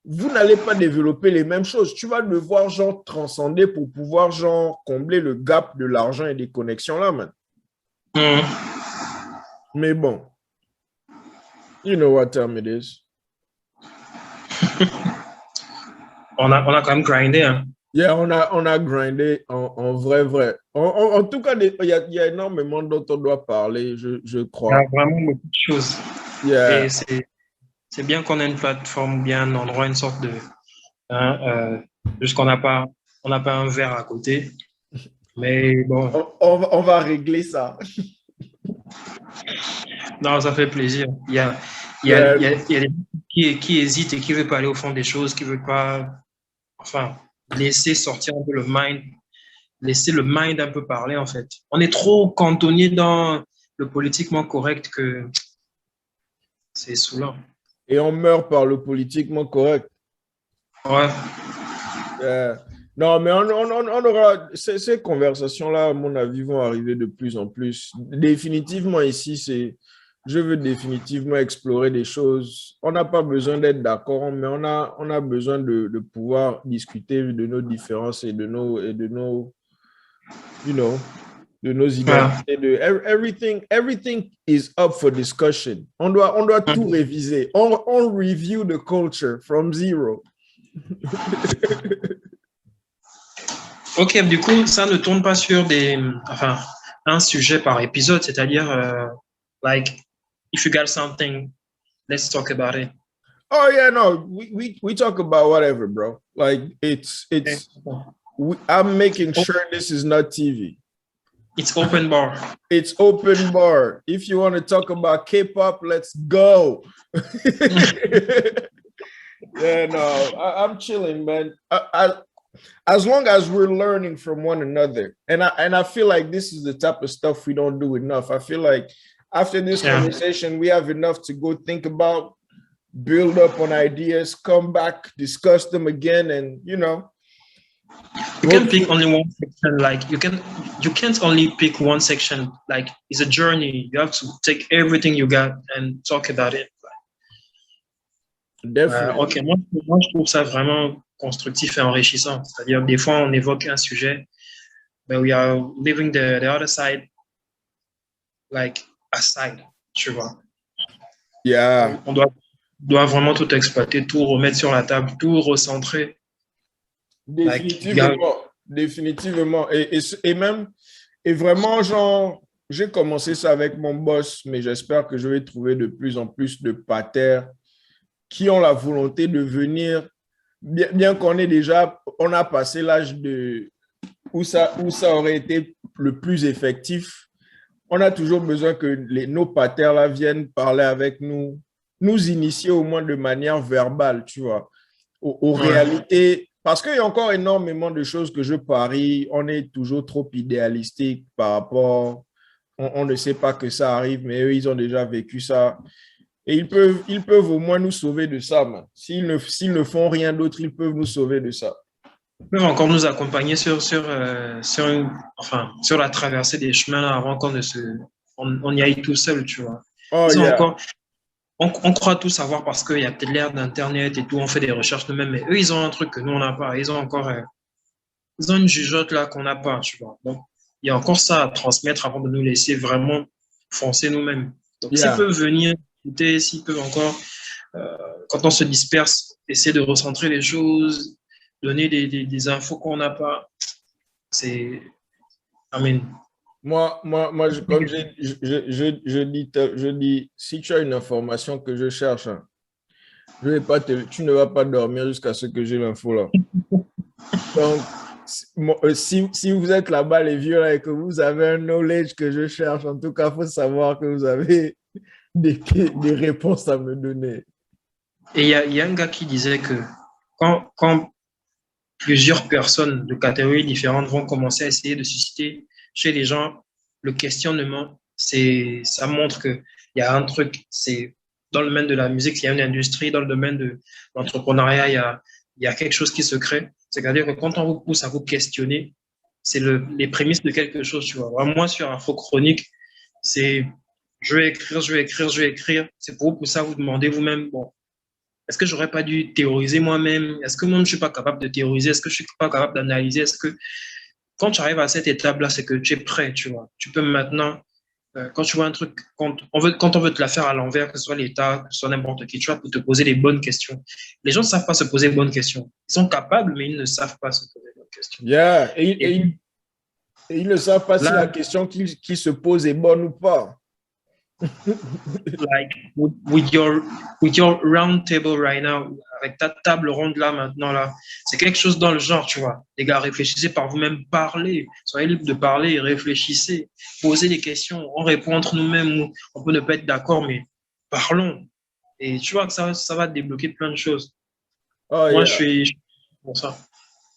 vous n'allez pas développer les mêmes choses. Tu vas devoir, genre, transcender pour pouvoir, genre, combler le gap de l'argent et des connexions là, man. Mais bon. You know what time it is. On a quand même grindé, hein. Yeah, on a grindé en vrai. En tout cas, il y a énormément dont on doit parler, je crois. Il y a vraiment beaucoup de choses. Yeah. Et c'est bien qu'on ait une plateforme, bien un endroit, une sorte de, hein, juste on n'a pas un verre à côté. Mais bon, On va régler ça. non, ça fait plaisir. Il y a des gens qui hésitent et qui ne veulent pas aller au fond des choses, qui ne veulent pas, enfin, laisser sortir un peu le mind, laisser le mind un peu parler, en fait. On est trop cantonné dans le politiquement correct que c'est saoulant. Et on meurt par le politiquement correct. Ouais. Non, mais on aura ces conversations-là, à mon avis, vont arriver de plus en plus. Définitivement, ici, je veux définitivement explorer des choses. On n'a pas besoin d'être d'accord, mais on a besoin de pouvoir discuter de nos différences et de nos, you know, de nos Voilà. identités. Everything is up for discussion. On doit tout réviser. On review the culture from zero. Ok, du coup, ça ne tourne pas sur enfin, un sujet par épisode, c'est-à-dire, like, if you got something, let's talk about it. Oh yeah, no, we talk about whatever, bro. Like Okay. I'm making sure this is not TV. It's open bar. It's open bar. If you want to talk about K-pop, let's go. Yeah, no, I'm chilling, man. As long as we're learning from one another, and I feel like this is the type of stuff we don't do enough. I feel like after this conversation, we have enough to go think about, build up on ideas, come back, discuss them again, and you can pick only one section. Like you can't only pick one section. Like it's a journey. You have to take everything you got and talk about it. Definitely. Ok, moi, je trouve ça vraiment constructif et enrichissant. C'est-à-dire, des fois, on évoque un sujet, but we are leaving the other side, like, aside, tu vois. Yeah. On doit vraiment tout exploiter, tout remettre sur la table, tout recentrer. Définitivement. Like, définitivement. Et même, et vraiment, genre, j'ai commencé ça avec mon boss, mais j'espère que je vais trouver de plus en plus de patères qui ont la volonté de venir, bien qu'on ait déjà, on a passé l'âge de où ça aurait été le plus effectif. On a toujours besoin que nos patères là viennent parler avec nous, nous initier au moins de manière verbale, tu vois, aux réalités. Parce qu'il y a encore énormément de choses que je parie. On est toujours trop idéalistique par rapport. On ne sait pas que ça arrive, mais eux, ils ont déjà vécu ça. Et ils peuvent au moins nous sauver de ça. S'ils ne font rien d'autre, ils peuvent nous sauver de ça. Ils peuvent encore nous accompagner sur la traversée des chemins avant on y aille tout seul, tu vois. Oh, yeah. On croit tout savoir parce qu'il y a peut-être l'ère d'Internet et tout, on fait des recherches nous-mêmes, mais eux, ils ont un truc que nous, on n'a pas. Ils ont une jugeote là qu'on n'a pas, tu vois. Donc, il y a encore ça à transmettre avant de nous laisser vraiment foncer nous-mêmes. Donc, s'ils peuvent venir écouter, s'ils peuvent encore, quand on se disperse, essayer de recentrer les choses, donner des infos qu'on n'a pas, c'est... Amen. Moi, comme je dis, si tu as une information que je cherche, tu ne vas pas dormir jusqu'à ce que j'ai l'info là. Donc, si vous êtes là-bas, les vieux, là, et que vous avez un knowledge que je cherche, en tout cas, il faut savoir que vous avez des réponses à me donner. Et il y a un gars qui disait que quand plusieurs personnes de catégories différentes vont commencer à essayer de susciter chez les gens le questionnement, ça montre qu'il y a un truc, c'est dans le domaine de la musique, il y a une industrie, dans le domaine de l'entrepreneuriat, il y a quelque chose qui se crée. C'est-à-dire que quand on vous pousse à vous questionner, c'est les prémices de quelque chose, tu vois. Moi, sur Info Chronique, c'est je vais écrire. C'est pour vous pousser à vous demander vous-même, bon, est-ce que j'aurais pas dû théoriser moi-même? Est-ce que moi, je suis pas capable de théoriser? Est-ce que je suis pas capable d'analyser? Est-ce que quand tu arrives à cette étape-là, c'est que tu es prêt, tu vois. Tu peux maintenant, quand tu vois un truc, quand on veut te la faire à l'envers, que ce soit l'État, que ce soit n'importe qui, tu vois, pour te poser les bonnes questions. Les gens ne savent pas se poser les bonnes questions. Ils sont capables, mais ils ne savent pas se poser les bonnes questions. Yeah. Et ils ne savent pas si la question qu'ils se posent est bonne ou pas. Like with your round table right now, avec ta table ronde là maintenant là, c'est quelque chose dans le genre, tu vois. Les gars, réfléchissez par vous-même, parlez, soyez libre de parler, réfléchissez, posez des questions, on répond entre nous-mêmes, on peut ne pas être d'accord, mais parlons. Et tu vois que ça va débloquer plein de choses. Oh, Moi, yeah. je suis pour ça.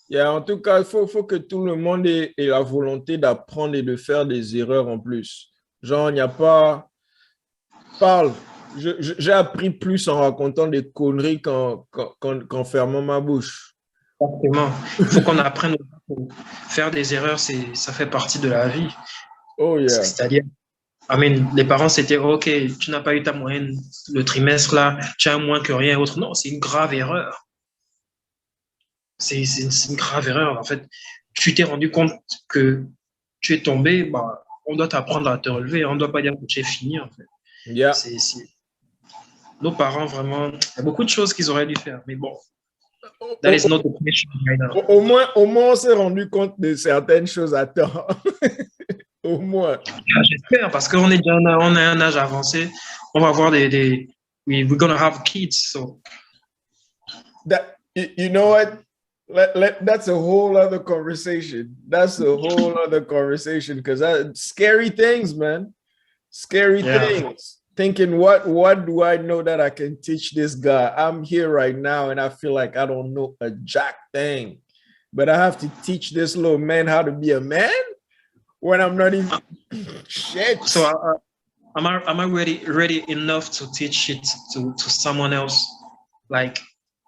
Yeah, en tout cas, faut que tout le monde ait la volonté d'apprendre et de faire des erreurs en plus. Genre, il n'y a pas... Parle. J'ai appris plus en racontant des conneries qu'en fermant ma bouche. Exactement. Il faut qu'on apprenne à faire des erreurs, ça fait partie de la vie. Oh, yeah. C'est-à-dire, les parents, c'était OK, tu n'as pas eu ta moyenne le trimestre là, tu as moins que rien autre. Non, c'est une grave erreur. C'est une grave erreur. En fait, tu t'es rendu compte que tu es tombé, bah, on doit t'apprendre à te relever. On ne doit pas dire que tu es fini. En fait. Yeah. Nos parents, vraiment, il y a beaucoup de choses qu'ils auraient dû faire. Mais bon, Au, that is not the question right now. au moins, on s'est rendu compte de certaines choses à temps. Au moins. J'espère, parce qu'on est déjà on a un âge avancé. On va avoir we're gonna have kids. So. That, you know what? That's a whole other conversation. That's a whole other conversation because scary things, man. Scary things. Thinking, what do I know that I can teach this guy? I'm here right now and I feel like I don't know a jack thing, but I have to teach this little man how to be a man when I'm not even shit. So am I ready enough to teach it to someone else, like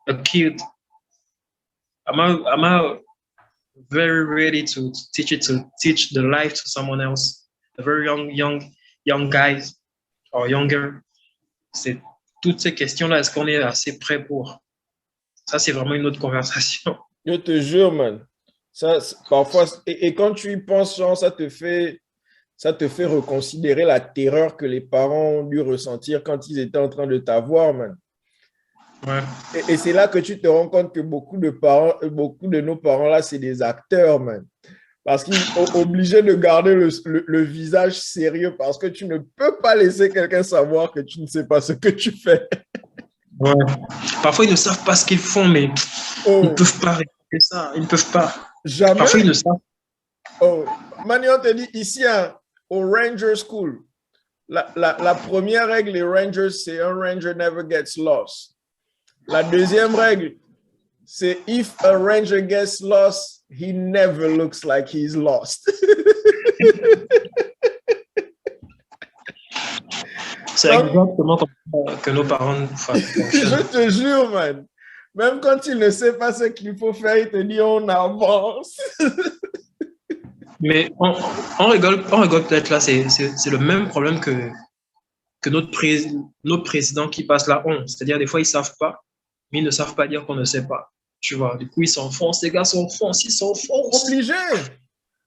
a kid? Am I very ready to teach the life to someone else, a very young guys or younger? C'est toutes ces questions-là. Est-ce qu'on est assez prêt pour? Ça, c'est vraiment une autre conversation. Je te jure, man. Ça, parfois, et quand tu y penses, genre, ça te fait reconsidérer la terreur que les parents ont dû ressentir quand ils étaient en train de t'avoir, man. Ouais. Et c'est là que tu te rends compte que beaucoup de nos parents là, c'est des acteurs, man. Parce qu'ils sont obligés de garder le visage sérieux parce que tu ne peux pas laisser quelqu'un savoir que tu ne sais pas ce que tu fais. Ouais. Parfois, ils ne savent pas ce qu'ils font, mais ils ne peuvent pas répéter ça. Ils ne peuvent pas. Jamais. Parfois, ils ne savent. Oh, Mani, on te dit ici, hein, au Ranger School, la première règle des Rangers, c'est un Ranger never gets lost. La deuxième règle, c'est if a Ranger gets lost, he never looks like he's lost. C'est exactement comme que nos parents fonctionnent. Je te jure, man. Même quand il ne sait pas ce qu'il faut faire, il te dit on avance. Mais on rigole peut-être là, c'est le même problème que notre président qui passe la honte. C'est-à-dire, des fois, ils ne savent pas, mais ils ne savent pas dire qu'on ne sait pas. Tu vois, du coup, ils s'enfoncent, les gars s'enfoncent, ils s'enfoncent. Obligé.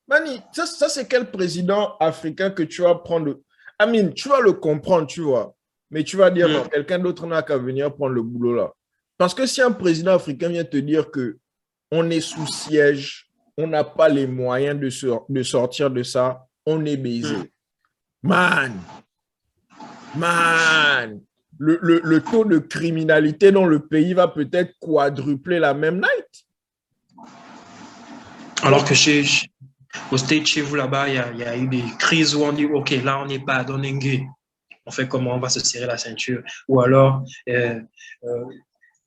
Mani, ça c'est quel président africain que tu vas prendre? Amine, tu vas le comprendre, tu vois. Mais tu vas dire, non, quelqu'un d'autre n'a qu'à venir prendre le boulot là. Parce que si un président africain vient te dire qu'on est sous siège, on n'a pas les moyens de sortir de ça, on est baisé. Man, le taux de criminalité dans le pays va peut-être quadrupler la même night. Alors que au State, chez vous là-bas, il y a eu des crises où on dit, OK, là, on n'est pas à Donengue. On fait comment? On va se serrer la ceinture. Ou alors,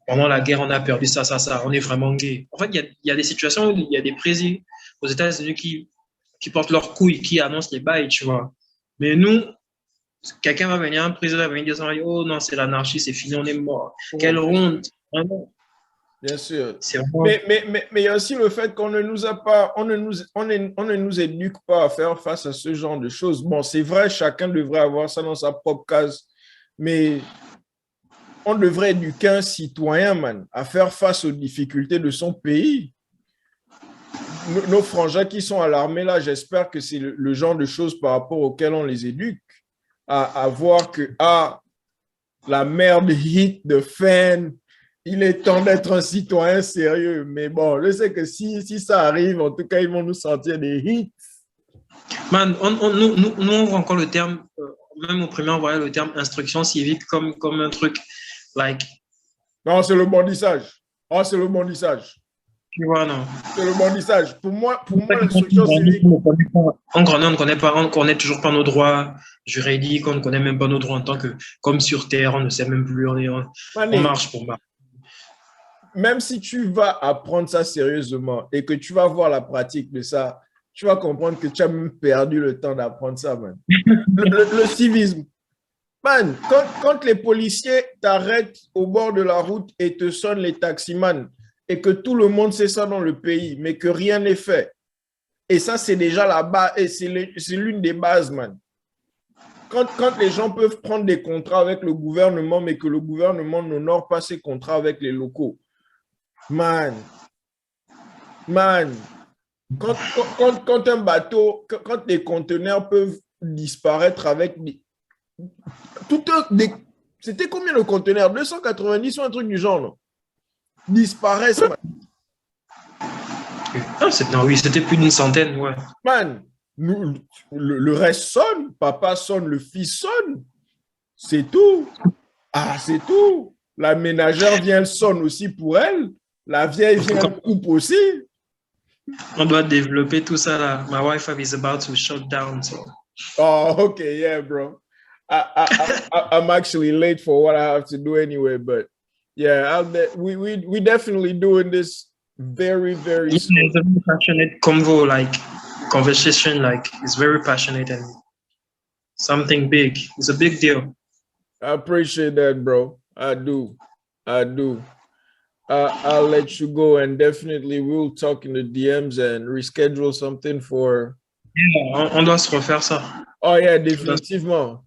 pendant la guerre, on a perdu ça. On est vraiment gay. En fait, il y a des situations où il y a des présidents aux États-Unis qui portent leurs couilles, qui annoncent les bails, tu vois. Mais nous, quelqu'un va venir, un président va venir dire, oh non, c'est l'anarchie, c'est fini, on est mort. Quelle honte. Vraiment. Bien sûr. Vraiment... Mais il y a aussi le fait qu'on ne nous a pas, on ne nous éduque pas à faire face à ce genre de choses. Bon, c'est vrai, chacun devrait avoir ça dans sa propre case, mais on devrait éduquer un citoyen, man, à faire face aux difficultés de son pays. Nos frangins qui sont à l'armée, là, j'espère que c'est le genre de choses par rapport auxquelles on les éduque, à voir que, la merde hit de fan, il est temps d'être un citoyen sérieux. Mais bon, je sais que si ça arrive, en tout cas, ils vont nous sortir des hits. Man, nous on voit encore le terme, même au premier, on voyait le terme instruction civique comme un truc, like, Non, c'est le bandissage. Oh, c'est le bandissage. tu vois, non. C'est le bandissage. Pour moi l'instruction civique. On ne connaît pas, on ne connaît toujours pas nos droits juridiques, on ne connaît même pas nos droits en tant que, comme sur Terre, on ne sait même plus, on Mané, marche pour marcher. même si tu vas apprendre ça sérieusement et que tu vas voir la pratique de ça, tu vas comprendre que tu as même perdu le temps d'apprendre ça, man. Le civisme. Man, quand les policiers t'arrêtent au bord de la route et te sonnent les taximans et que tout le monde sait ça dans le pays, mais que rien n'est fait. Et ça, c'est déjà la base, et c'est l'une des bases, man. Quand les gens peuvent prendre des contrats avec le gouvernement, mais que le gouvernement n'honore pas ses contrats avec les locaux, man, quand un bateau, quand des conteneurs peuvent disparaître avec c'était combien le conteneur? 290 ou un truc du genre, non? Disparaissent, man. Ah, non, oui, c'était plus d'une centaine, ouais. Man, le reste sonne, papa sonne, le fils sonne. C'est tout. Ah, c'est tout. La ménagère vient, elle sonne aussi pour elle. La vieille vient, elle coupe aussi. On doit développer tout ça là. My Wi-Fi is about to shut down. So. Oh, okay, yeah, bro. I'm actually late for what I have to do anyway, but yeah, we definitely doing this very, very yeah, soon. It's a very passionate convo, like conversation, like it's very passionate and something big. It's a big deal. I appreciate that, bro. I do. I'll let you go and definitely we'll talk in the DMs and reschedule something for. Yeah, on doit se refaire ça. Oh yeah, définitivement.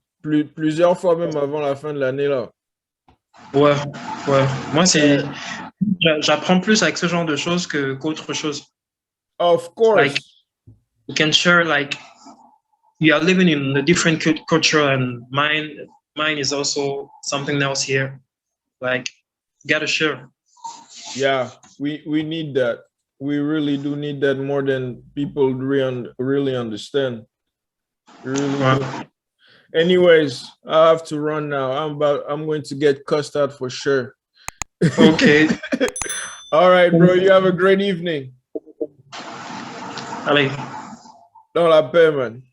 Plusieurs fois même avant la fin de l'année là. Ouais. Moi, j'apprends plus avec ce genre de choses qu'autre chose. Of course. Like, you can share, like, you are living in a different culture and mine is also something else here. Like, you gotta share. Yeah, we need that. We really do need that more than people really understand. Really. Anyways, I have to run now. I'm going to get cussed out for sure. Okay. All right, bro. You have a great evening. Allez. Dans la paix, man.